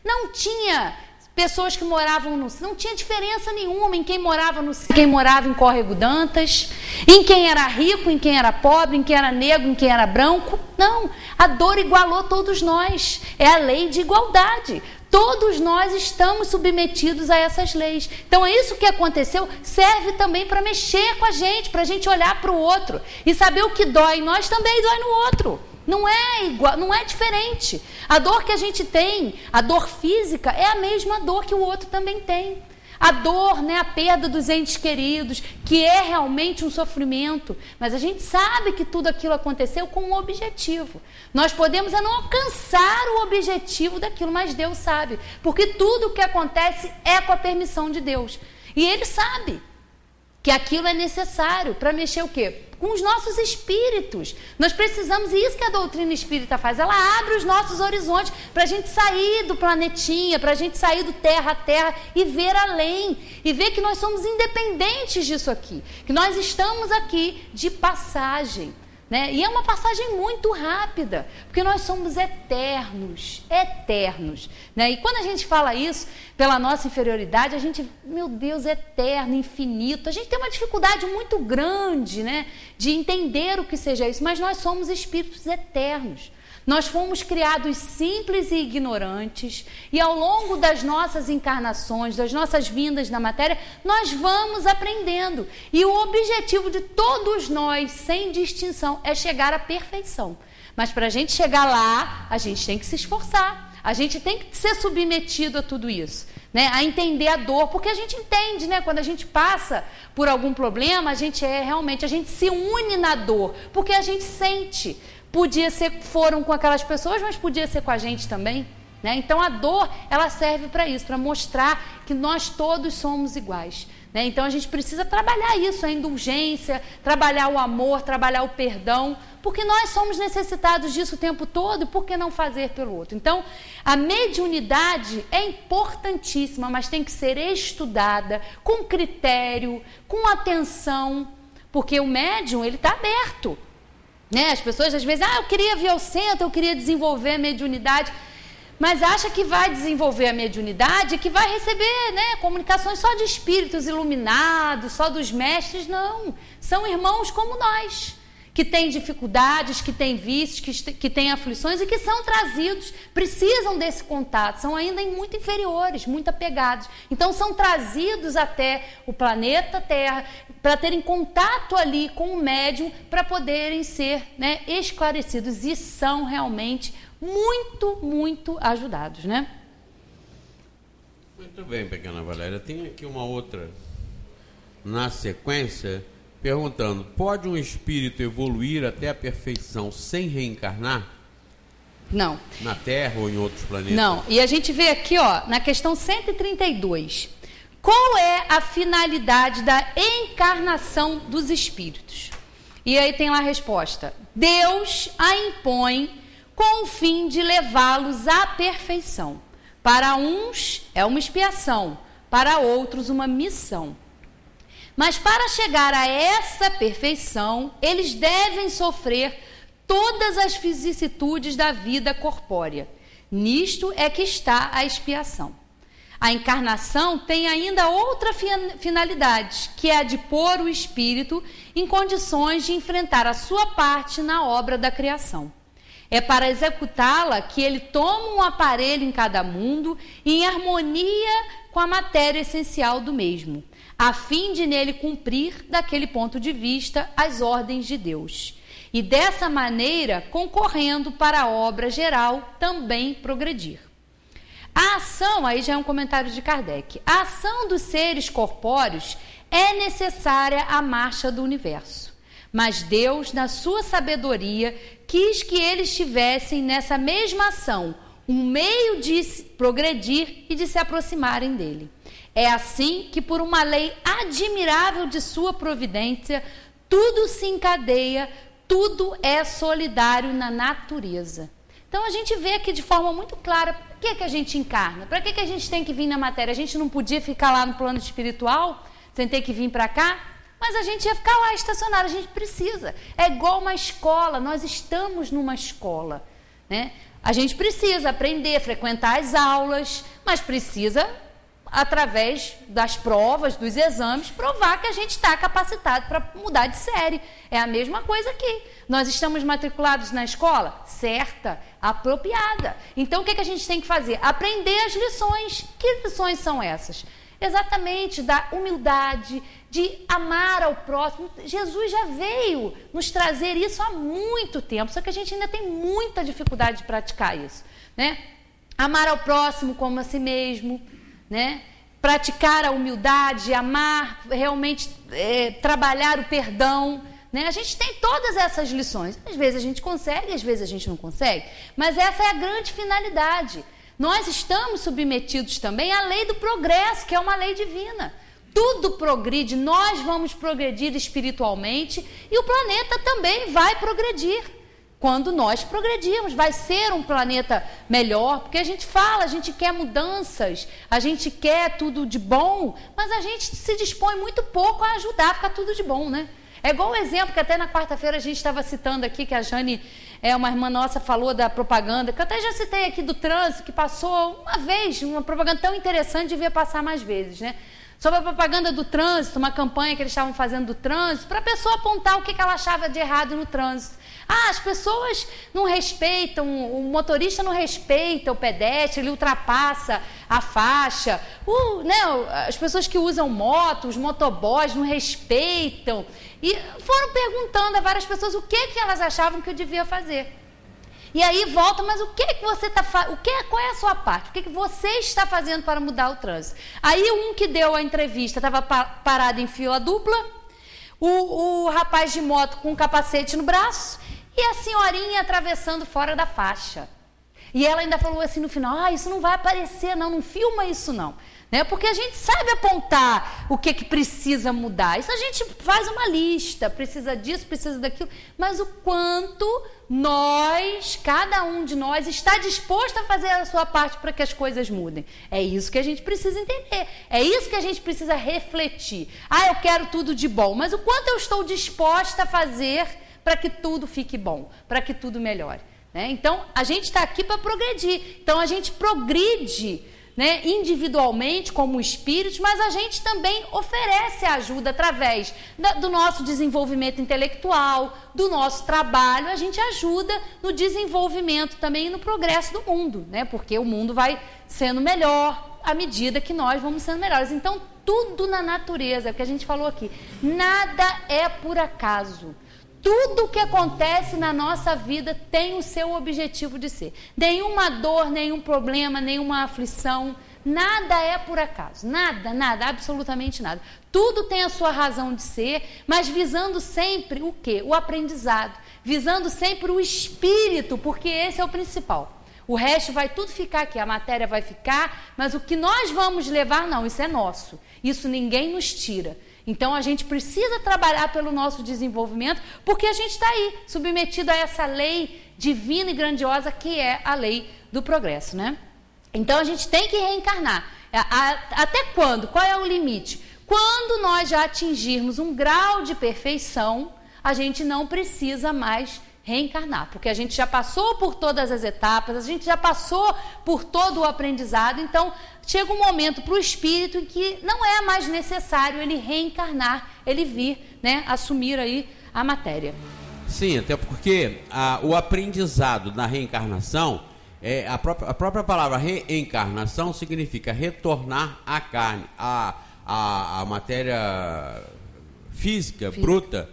Speaker 2: não tinha pessoas que moravam não tinha diferença nenhuma em quem morava quem morava em Córrego Dantas, em quem era rico, em quem era pobre, em quem era negro, em quem era branco. Não, a dor igualou todos nós. É a lei de igualdade. Todos nós estamos submetidos a essas leis. Então, isso que aconteceu serve também para mexer com a gente, para a gente olhar para o outro e saber o que dói em nós também dói no outro. Não é igual, não é diferente. A dor que a gente tem, a dor física, é a mesma dor que o outro também tem. A dor, né, a perda dos entes queridos, que é realmente um sofrimento. Mas a gente sabe que tudo aquilo aconteceu com um objetivo. Nós podemos não alcançar o objetivo daquilo, mas Deus sabe. Porque tudo o que acontece é com a permissão de Deus. E Ele sabe que aquilo é necessário para mexer o quê? Com os nossos espíritos. Nós precisamos, e isso que a doutrina espírita faz, ela abre os nossos horizontes para a gente sair do planetinha, para a gente sair do terra a terra e ver além, e ver que nós somos independentes disso aqui, que nós estamos aqui de passagem. Né? E é uma passagem muito rápida, porque nós somos eternos, né? E quando a gente fala isso, pela nossa inferioridade, a gente, meu Deus, eterno, infinito, a gente tem uma dificuldade muito grande, né, de entender o que seja isso, mas nós somos espíritos eternos. Nós fomos criados simples e ignorantes, e ao longo das nossas encarnações, das nossas vindas na matéria, nós vamos aprendendo. E o objetivo de todos nós, sem distinção, é chegar à perfeição. Mas para a gente chegar lá, a gente tem que se esforçar. A gente tem que ser submetido a tudo isso, né? A entender a dor, porque a gente entende, né? Quando a gente passa por algum problema, a gente se une na dor, porque a gente sente. Podia ser, foram com aquelas pessoas, mas podia ser com a gente também, né? Então a dor, ela serve para isso, para mostrar que nós todos somos iguais, né? Então a gente precisa trabalhar isso, a indulgência, trabalhar o amor, trabalhar o perdão, porque nós somos necessitados disso o tempo todo, e por que não fazer pelo outro? Então, a mediunidade é importantíssima, mas tem que ser estudada com critério, com atenção, porque o médium, ele está aberto, né? As pessoas às vezes, eu queria vir ao centro, eu queria desenvolver a mediunidade, mas acha que vai desenvolver a mediunidade, que vai receber, né, comunicações só de espíritos iluminados, só dos mestres. Não, são irmãos como nós, que têm dificuldades, que têm vícios, que têm aflições e que são trazidos, precisam desse contato, são ainda muito inferiores, muito apegados. Então são trazidos até o planeta Terra para terem contato ali com o médium, para poderem ser, né, esclarecidos, e são realmente muito, muito ajudados, né?
Speaker 1: Muito bem, pequena Valéria. Tem aqui uma outra na sequência, perguntando: pode um espírito evoluir até a perfeição sem reencarnar?
Speaker 2: Não.
Speaker 1: Na Terra ou em outros planetas?
Speaker 2: Não. E a gente vê aqui, ó, na questão 132. Qual é a finalidade da encarnação dos espíritos? E aí tem lá a resposta: Deus a impõe com o fim de levá-los à perfeição. Para uns é uma expiação, para outros uma missão. Mas para chegar a essa perfeição, eles devem sofrer todas as vicissitudes da vida corpórea. Nisto é que está a expiação. A encarnação tem ainda outra finalidade, que é a de pôr o espírito em condições de enfrentar a sua parte na obra da criação. É para executá-la que ele toma um aparelho em cada mundo, em harmonia com a matéria essencial do mesmo, a fim de nele cumprir, daquele ponto de vista, as ordens de Deus. E dessa maneira, concorrendo para a obra geral, também progredir. A ação, aí já é um comentário de Kardec, a ação dos seres corpóreos é necessária à marcha do universo. Mas Deus, na sua sabedoria, quis que eles tivessem nessa mesma ação um meio de progredir e de se aproximarem dele. É assim que, por uma lei admirável de sua providência, tudo se encadeia, tudo é solidário na natureza. Então a gente vê aqui de forma muito clara por que a gente encarna, para que a gente tem que vir na matéria. A gente não podia ficar lá no plano espiritual, sem ter que vir para cá? Mas a gente ia ficar lá estacionado, a gente precisa. É igual uma escola, nós estamos numa escola, né? A gente precisa aprender, frequentar as aulas, mas precisa, através das provas, dos exames, provar que a gente está capacitado para mudar de série. É a mesma coisa aqui. Nós estamos matriculados na escola? Certa, apropriada. Então o que a gente tem que fazer? Aprender as lições. Que lições são essas? Exatamente, da humildade, de amar ao próximo. Jesus já veio nos trazer isso há muito tempo, só que a gente ainda tem muita dificuldade de praticar isso, né? Amar ao próximo como a si mesmo, né? Praticar a humildade, amar, realmente trabalhar o perdão, né? A gente tem todas essas lições. Às vezes a gente consegue, às vezes a gente não consegue, mas essa é a grande finalidade. Nós estamos submetidos também à lei do progresso, que é uma lei divina. Tudo progride, nós vamos progredir espiritualmente e o planeta também vai progredir. Quando nós progredirmos, vai ser um planeta melhor, porque a gente fala, a gente quer mudanças, a gente quer tudo de bom, mas a gente se dispõe muito pouco a ajudar a ficar tudo de bom, né? É igual o exemplo que até na quarta-feira a gente estava citando aqui, que a Jane, uma irmã nossa, falou da propaganda, que eu até já citei aqui do trânsito, que passou uma vez, uma propaganda tão interessante, devia passar mais vezes, né? sobre a propaganda do trânsito, uma campanha que eles estavam fazendo do trânsito, para a pessoa apontar o que ela achava de errado no trânsito. As pessoas não respeitam, o motorista não respeita o pedestre, ele ultrapassa a faixa. As pessoas que usam moto, os motoboys não respeitam. E foram perguntando a várias pessoas o que elas achavam que eu devia fazer. E aí volta, mas o que você está fazendo? Qual é a sua parte? O que você está fazendo para mudar o trânsito? Aí um que deu a entrevista estava parado em fila dupla, o rapaz de moto com um capacete no braço e a senhorinha atravessando fora da faixa. E ela ainda falou assim no final, isso não vai aparecer não filma isso não. Porque a gente sabe apontar o que precisa mudar. Isso a gente faz uma lista, precisa disso, precisa daquilo, mas o quanto cada um de nós está disposto a fazer a sua parte para que as coisas mudem. É isso que a gente precisa entender, é isso que a gente precisa refletir. Eu quero tudo de bom, mas o quanto eu estou disposta a fazer para que tudo fique bom, para que tudo melhore. Então, a gente está aqui para progredir, então a gente progride individualmente como espíritos, mas a gente também oferece ajuda através do nosso desenvolvimento intelectual, do nosso trabalho. A gente ajuda no desenvolvimento também e no progresso do mundo, porque o mundo vai sendo melhor à medida que nós vamos sendo melhores. Então, tudo na natureza, é o que a gente falou aqui, nada é por acaso. Tudo que acontece na nossa vida tem o seu objetivo de ser. Nenhuma dor, nenhum problema, nenhuma aflição, nada é por acaso. Nada, absolutamente nada. Tudo tem a sua razão de ser, mas visando sempre o quê? O aprendizado. Visando sempre o espírito, porque esse é o principal. O resto vai tudo ficar aqui, a matéria vai ficar, mas o que nós vamos levar, não, isso é nosso. Isso ninguém nos tira. Então, a gente precisa trabalhar pelo nosso desenvolvimento, porque a gente está aí, submetido a essa lei divina e grandiosa que é a lei do progresso, Então, a gente tem que reencarnar. Até quando? Qual é o limite? Quando nós já atingirmos um grau de perfeição, a gente não precisa mais reencarnar, porque a gente já passou por todas as etapas, a gente já passou por todo o aprendizado, então chega um momento para o espírito em que não é mais necessário ele reencarnar, ele vir, assumir aí a matéria.
Speaker 1: Sim, até porque o aprendizado na reencarnação, a própria palavra reencarnação significa retornar à carne, à matéria física. Bruta,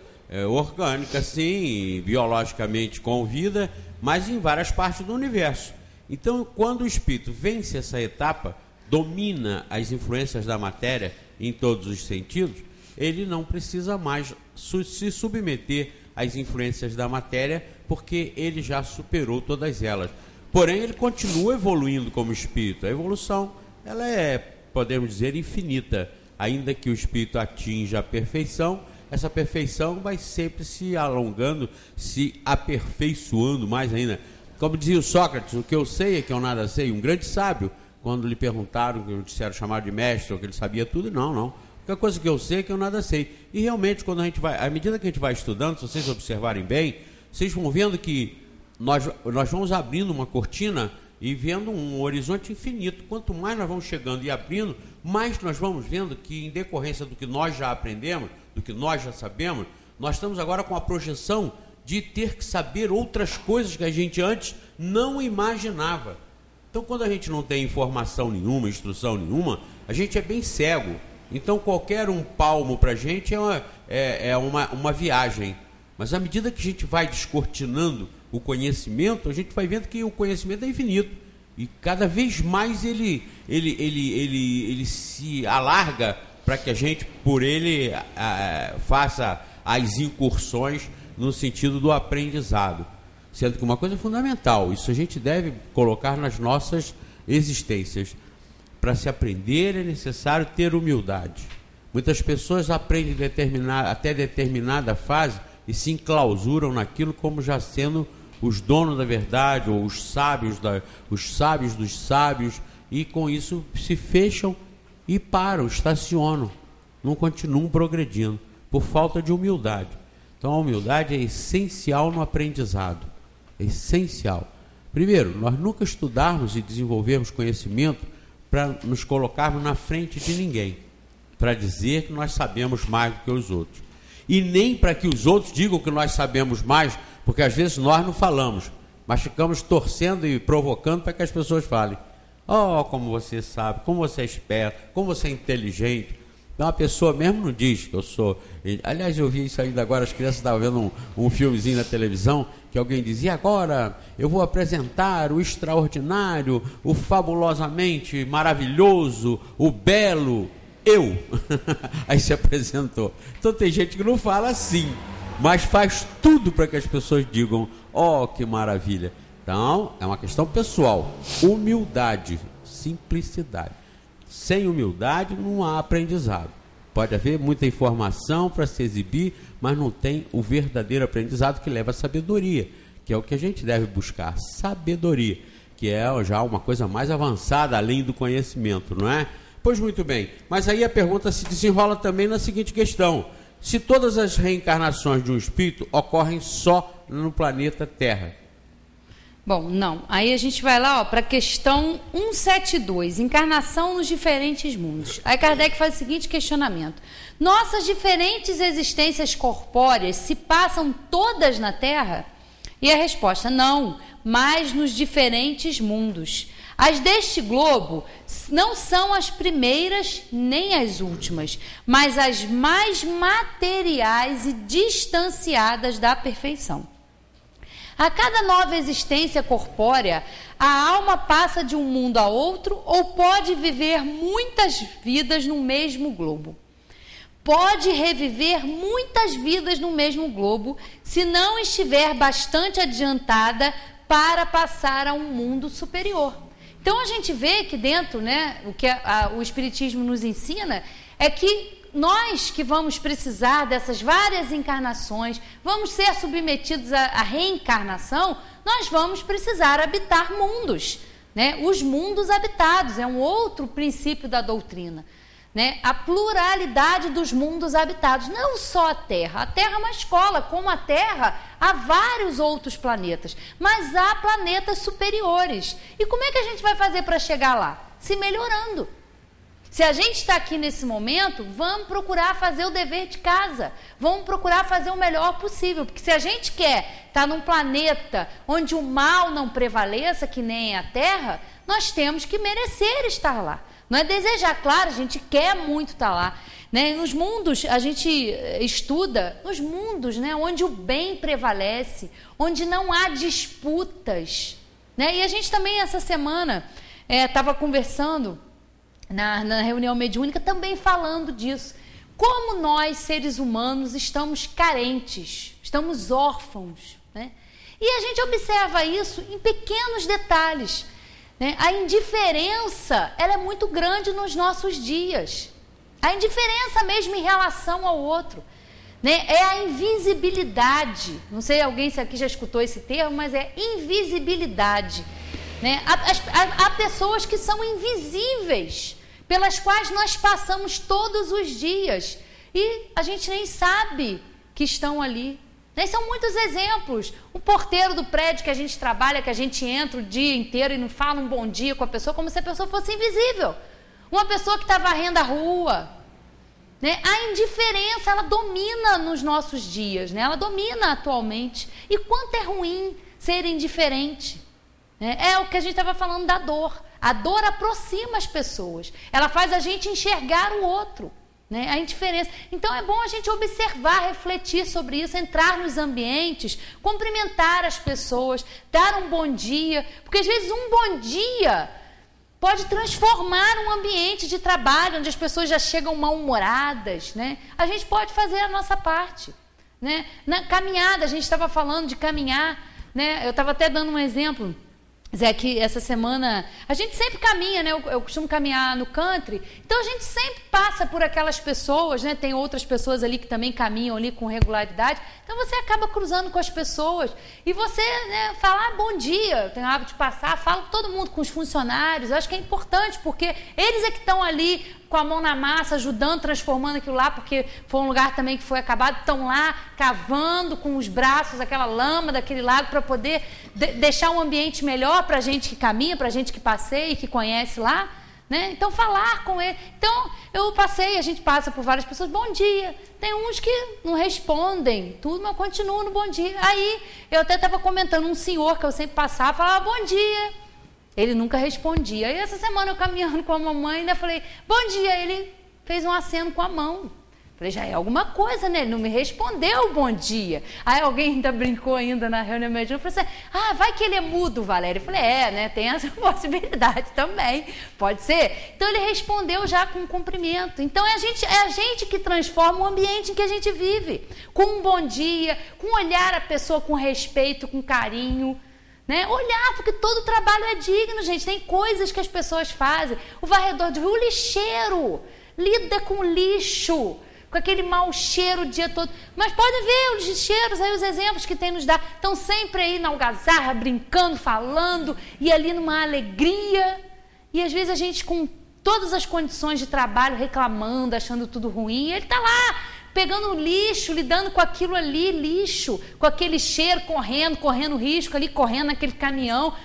Speaker 1: orgânica, sim, biologicamente com vida, mas em várias partes do universo. Então, quando o espírito vence essa etapa, domina as influências da matéria em todos os sentidos, ele não precisa mais se submeter às influências da matéria, porque ele já superou todas elas. Porém, ele continua evoluindo como espírito. A evolução, ela é, podemos dizer, infinita. Ainda que o espírito atinja a perfeição, essa perfeição vai sempre se alongando, se aperfeiçoando mais ainda. Como dizia o Sócrates, o que eu sei é que eu nada sei. Um grande sábio, quando lhe perguntaram, que disseram chamar de mestre, ou que ele sabia tudo, não. A única coisa que eu sei é que eu nada sei. E realmente, quando a gente vai, à medida que a gente vai estudando, se vocês observarem bem, vocês vão vendo que nós vamos abrindo uma cortina e vendo um horizonte infinito. Quanto mais nós vamos chegando e abrindo, mais nós vamos vendo que, em decorrência do que nós já aprendemos, do que nós já sabemos, nós estamos agora com a projeção de ter que saber outras coisas que a gente antes não imaginava. Então, quando a gente não tem informação nenhuma, instrução nenhuma, a gente é bem cego. Então, qualquer um palmo para a gente é uma viagem. Mas à medida que a gente vai descortinando o conhecimento, a gente vai vendo que o conhecimento é infinito. E cada vez mais ele se alarga para que a gente, por ele, faça as incursões no sentido do aprendizado. Sendo que uma coisa é fundamental, isso a gente deve colocar nas nossas existências. Para se aprender é necessário ter humildade. Muitas pessoas aprendem até determinada fase e se enclausuram naquilo como já sendo os donos da verdade, ou os sábios dos sábios, e com isso se fecham e param, estacionam, não continuam progredindo, por falta de humildade. Então a humildade é essencial no aprendizado, é essencial. Primeiro, nós nunca estudarmos e desenvolvermos conhecimento para nos colocarmos na frente de ninguém. para dizer que nós sabemos mais do que os outros. E nem para que os outros digam que nós sabemos mais, porque às vezes nós não falamos, mas ficamos torcendo e provocando para que as pessoas falem. Oh, como você sabe, como você é esperto, como você é inteligente. Então a pessoa mesmo não diz que eu sou... Aliás, eu vi isso ainda agora, as crianças estavam vendo um filmezinho na televisão, que alguém dizia, agora eu vou apresentar o extraordinário, o fabulosamente maravilhoso, o belo, eu. Aí se apresentou. Então tem gente que não fala assim, mas faz tudo para que as pessoas digam, oh, que maravilha. Então, é uma questão pessoal. Humildade, simplicidade. Sem humildade não há aprendizado. Pode haver muita informação para se exibir, mas não tem o verdadeiro aprendizado que leva à sabedoria, que é o que a gente deve buscar, sabedoria, que é já uma coisa mais avançada, além do conhecimento, não é? Pois muito bem, mas aí a pergunta se desenrola também na seguinte questão: se todas as reencarnações de um espírito ocorrem só no planeta Terra?
Speaker 2: Bom, não. Aí a gente vai lá para a questão 172, encarnação nos diferentes mundos. Aí Kardec faz o seguinte questionamento: nossas diferentes existências corpóreas se passam todas na Terra? E a resposta: não, mas nos diferentes mundos. As deste globo não são as primeiras nem as últimas, mas as mais materiais e distanciadas da perfeição. A cada nova existência corpórea, a alma passa de um mundo a outro ou pode viver muitas vidas no mesmo globo. Pode reviver muitas vidas no mesmo globo se não estiver bastante adiantada para passar a um mundo superior. Então a gente vê que dentro, né, o que o Espiritismo nos ensina é que nós que vamos precisar dessas várias encarnações, vamos ser submetidos à reencarnação, nós vamos precisar habitar mundos, né? Os mundos habitados é um outro princípio da doutrina, né? A pluralidade dos mundos habitados, não só a Terra é uma escola, como a Terra há vários outros planetas, mas há planetas superiores. E como é que a gente vai fazer para chegar lá? Se melhorando. Se a gente está aqui nesse momento, vamos procurar fazer o dever de casa, vamos procurar fazer o melhor possível, porque se a gente quer estar num planeta onde o mal não prevaleça, que nem a Terra, nós temos que merecer estar lá. Não é desejar, claro, a gente quer muito estar lá, né? Nos mundos, a gente estuda, nos mundos, né, onde o bem prevalece, onde não há disputas, né? E a gente também, essa semana, estava conversando na reunião mediúnica, também falando disso. Como nós, seres humanos, estamos carentes, estamos órfãos, né? E a gente observa isso em pequenos detalhes, né? A indiferença, ela é muito grande nos nossos dias. A indiferença mesmo em relação ao outro, né? É a invisibilidade. Não sei alguém se aqui já escutou esse termo, mas é invisibilidade, né? Há pessoas que são invisíveis, pelas quais nós passamos todos os dias e a gente nem sabe que estão ali. E são muitos exemplos. O porteiro do prédio que a gente trabalha, que a gente entra o dia inteiro e não fala um bom dia com a pessoa, como se a pessoa fosse invisível. Uma pessoa que está varrendo a rua, né? A indiferença, ela domina nos nossos dias, né? Ela domina atualmente. E quanto é ruim ser indiferente, né? É o que a gente estava falando da dor. A dor aproxima as pessoas, ela faz a gente enxergar o outro, né? A indiferença. Então é bom a gente observar, refletir sobre isso, entrar nos ambientes, cumprimentar as pessoas, dar um bom dia, porque às vezes um bom dia pode transformar um ambiente de trabalho onde as pessoas já chegam mal-humoradas, né? A gente pode fazer a nossa parte, né? Na caminhada, a gente estava falando de caminhar, né? Eu estava até dando um exemplo. Zé, que essa semana, a gente sempre caminha, né? Eu costumo caminhar no country, então a gente sempre passa por aquelas pessoas, né? Tem outras pessoas ali que também caminham ali com regularidade, então você acaba cruzando com as pessoas e você, né, fala bom dia, eu tenho o hábito de passar, falo com todo mundo, com os funcionários, eu acho que é importante, porque eles é que estão ali com a mão na massa, ajudando, transformando aquilo lá, porque foi um lugar também que foi acabado, estão lá cavando com os braços aquela lama daquele lago para poder deixar um ambiente melhor para a gente que caminha, para a gente que passeia e que conhece lá, né? Então, falar com ele. Então, a gente passa por várias pessoas, bom dia. Tem uns que não respondem tudo, mas continuam no bom dia. Aí, eu até estava comentando, um senhor que eu sempre passava, falava, bom dia. Ele nunca respondia. Aí, essa semana, eu caminhando com a mamãe, ainda falei, bom dia. Ele fez um aceno com a mão. Falei, já é alguma coisa, né? Ele não me respondeu bom dia. Aí alguém ainda brincou ainda na reunião médica. Eu falei assim, vai que ele é mudo, Valéria. Eu falei, né? Tem essa possibilidade também. Pode ser? Então ele respondeu já com um cumprimento. Então é a gente que transforma o ambiente em que a gente vive. Com um bom dia, com olhar a pessoa com respeito, com carinho. Né? Olhar, porque todo trabalho é digno, gente. Tem coisas que as pessoas fazem. O varredor de rua, o lixeiro, lida com lixo, com aquele mau cheiro o dia todo. Mas podem ver os lixeiros, aí os exemplos que tem nos dado. Estão sempre aí na algazarra, brincando, falando, e ali numa alegria. E às vezes a gente com todas as condições de trabalho, reclamando, achando tudo ruim, e ele está lá, pegando lixo, lidando com aquilo ali, lixo, com aquele cheiro, correndo risco ali, correndo naquele caminhão,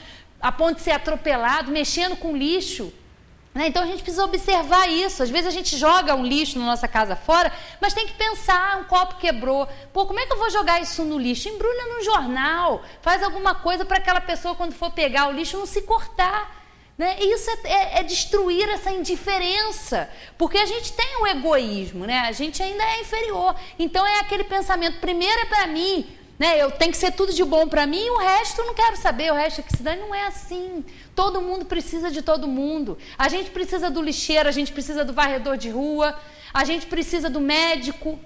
Speaker 2: a ponto de ser atropelado, mexendo com lixo. Então a gente precisa observar isso. Às vezes a gente joga um lixo na nossa casa fora, mas tem que pensar, um copo quebrou. Como é que eu vou jogar isso no lixo? Embrulha no jornal, faz alguma coisa para aquela pessoa, quando for pegar o lixo, não se cortar. Né? Isso é destruir essa indiferença, porque a gente tem um egoísmo, né? A gente ainda é inferior. Então é aquele pensamento, primeiro é para mim, né? Eu tenho que ser tudo de bom para mim e o resto eu não quero saber, o resto é que se dane. Não é assim. Todo mundo precisa de todo mundo. A gente precisa do lixeiro, a gente precisa do varredor de rua, a gente precisa do médico,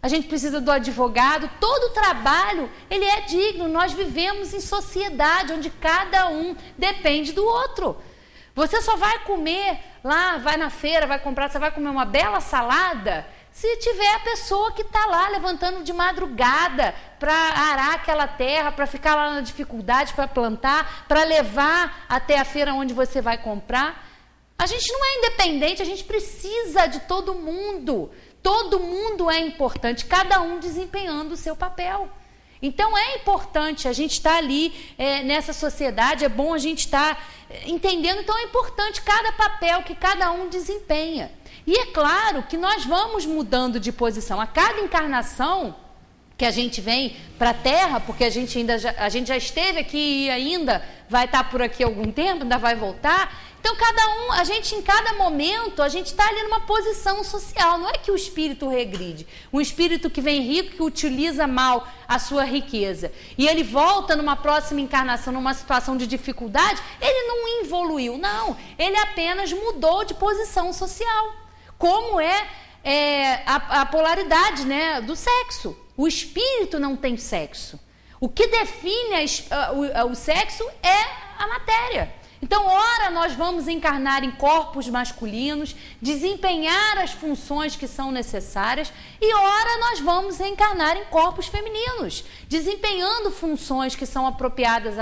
Speaker 2: a gente precisa do advogado. Todo trabalho, ele é digno. Nós vivemos em sociedade onde cada um depende do outro. Você só vai comer lá, vai na feira, vai comprar, você vai comer uma bela salada se tiver a pessoa que está lá levantando de madrugada para arar aquela terra, para ficar lá na dificuldade, para plantar, para levar até a feira onde você vai comprar. A gente não é independente, a gente precisa de todo mundo. Todo mundo é importante, cada um desempenhando o seu papel. Então é importante a gente estar ali nessa sociedade, é bom a gente estar entendendo, então é importante cada papel que cada um desempenha. E é claro que nós vamos mudando de posição. A cada encarnação que a gente vem para a Terra, porque a gente já esteve aqui e ainda vai estar por aqui algum tempo, ainda vai voltar. Então, em cada momento, a gente está ali numa posição social. Não é que o espírito regride. Um espírito que vem rico, que utiliza mal a sua riqueza, e ele volta numa próxima encarnação, numa situação de dificuldade, ele não evoluiu, não. Ele apenas mudou de posição social. Como a polaridade, né, do sexo. O espírito não tem sexo. O que define o sexo é a matéria. Então, ora nós vamos encarnar em corpos masculinos, desempenhar as funções que são necessárias, e ora nós vamos encarnar em corpos femininos, desempenhando funções que são apropriadas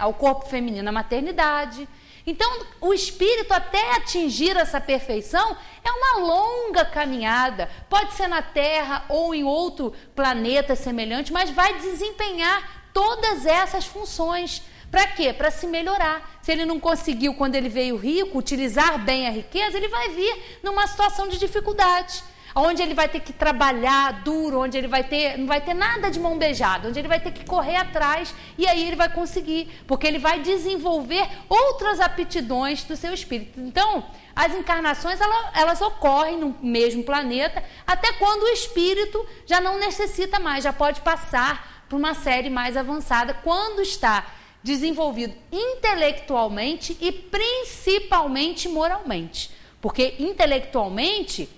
Speaker 2: ao corpo feminino, à maternidade. Então, o espírito, até atingir essa perfeição, é uma longa caminhada. Pode ser na Terra ou em outro planeta semelhante, mas vai desempenhar todas essas funções. Para quê? Para se melhorar. Se ele não conseguiu, quando ele veio rico, utilizar bem a riqueza, ele vai vir numa situação de dificuldade, onde ele vai ter que trabalhar duro, onde ele não vai ter nada de mão beijada, onde ele vai ter que correr atrás, e aí ele vai conseguir, porque ele vai desenvolver outras aptidões do seu espírito. Então, as encarnações, elas ocorrem no mesmo planeta, até quando o espírito já não necessita mais, já pode passar para uma série mais avançada, quando está desenvolvido intelectualmente e principalmente moralmente. Porque intelectualmente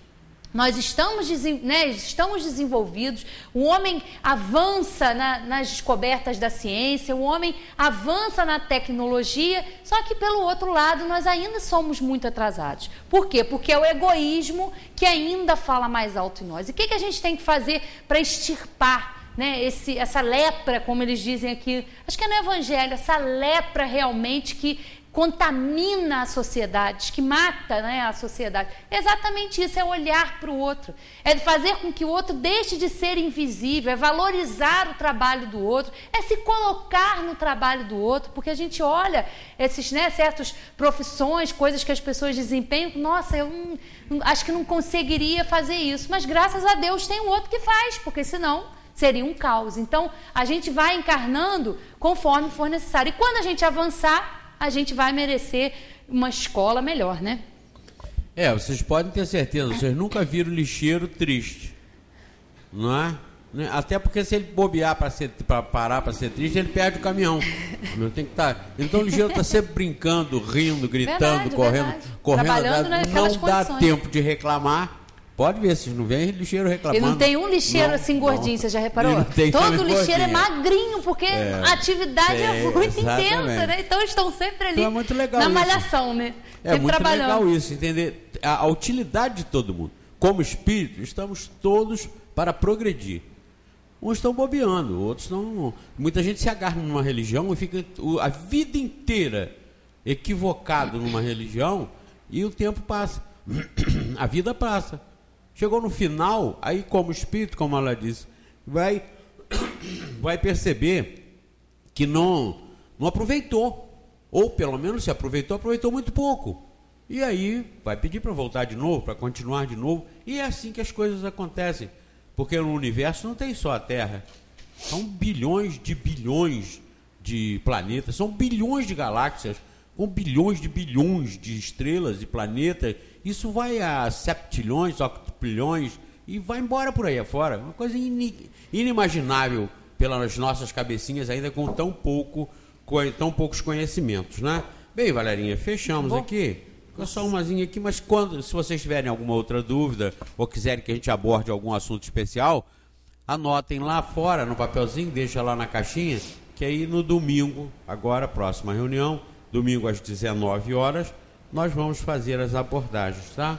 Speaker 2: nós estamos desenvolvidos, o homem avança nas descobertas da ciência, o homem avança na tecnologia, só que pelo outro lado nós ainda somos muito atrasados. Por quê? Porque é o egoísmo que ainda fala mais alto em nós. E o que a gente tem que fazer para extirpar, né, essa lepra, como eles dizem aqui, acho que é no Evangelho, essa lepra realmente que contamina a sociedade, que mata, né, a sociedade. Exatamente isso, é olhar para o outro, é fazer com que o outro deixe de ser invisível, é valorizar o trabalho do outro, é se colocar no trabalho do outro, porque a gente olha esses, né, certas profissões, coisas que as pessoas desempenham, nossa, eu acho que não conseguiria fazer isso, mas graças a Deus tem um outro que faz, porque senão seria um caos. Então, a gente vai encarnando conforme for necessário, e quando a gente avançar, a gente vai merecer uma escola melhor, né?
Speaker 1: Vocês podem ter certeza, vocês nunca viram lixeiro triste, não é? Até porque se ele bobear para parar para ser triste, ele perde o caminhão. Não tem que estar. Então o lixeiro está sempre brincando, rindo, gritando, correndo,
Speaker 2: trabalhando
Speaker 1: não dá tempo de reclamar. Pode ver, vocês não veem lixeiro reclamando.
Speaker 2: E não tem um lixeiro assim gordinho, você já reparou? Todo lixeiro é magrinho, porque a atividade é muito intensa, né? Então estão sempre ali
Speaker 1: muito legal
Speaker 2: na malhação, né?
Speaker 1: É muito legal isso, entender a utilidade de todo mundo. Como espírito, estamos todos para progredir. Uns estão bobeando, outros não. Muita gente se agarra numa religião e fica a vida inteira equivocado numa religião e o tempo passa. A vida passa. Chegou no final, aí como espírito, como ela disse, vai perceber que não aproveitou. Ou pelo menos se aproveitou muito pouco. E aí vai pedir para voltar de novo, para continuar de novo. E é assim que as coisas acontecem. Porque no universo não tem só a Terra. São bilhões de planetas, são bilhões de galáxias, com bilhões de estrelas e planetas. Isso vai a septilhões, octilhões e vai embora por aí afora. Uma coisa inimaginável pelas nossas cabecinhas, ainda com tão poucos conhecimentos, né? Bem, Valerinha, fechamos aqui. Ficou só umazinha aqui, mas se vocês tiverem alguma outra dúvida ou quiserem que a gente aborde algum assunto especial, anotem lá fora no papelzinho, deixa lá na caixinha, que aí no domingo, agora, próxima reunião, domingo às 19 horas, nós vamos fazer as abordagens, tá?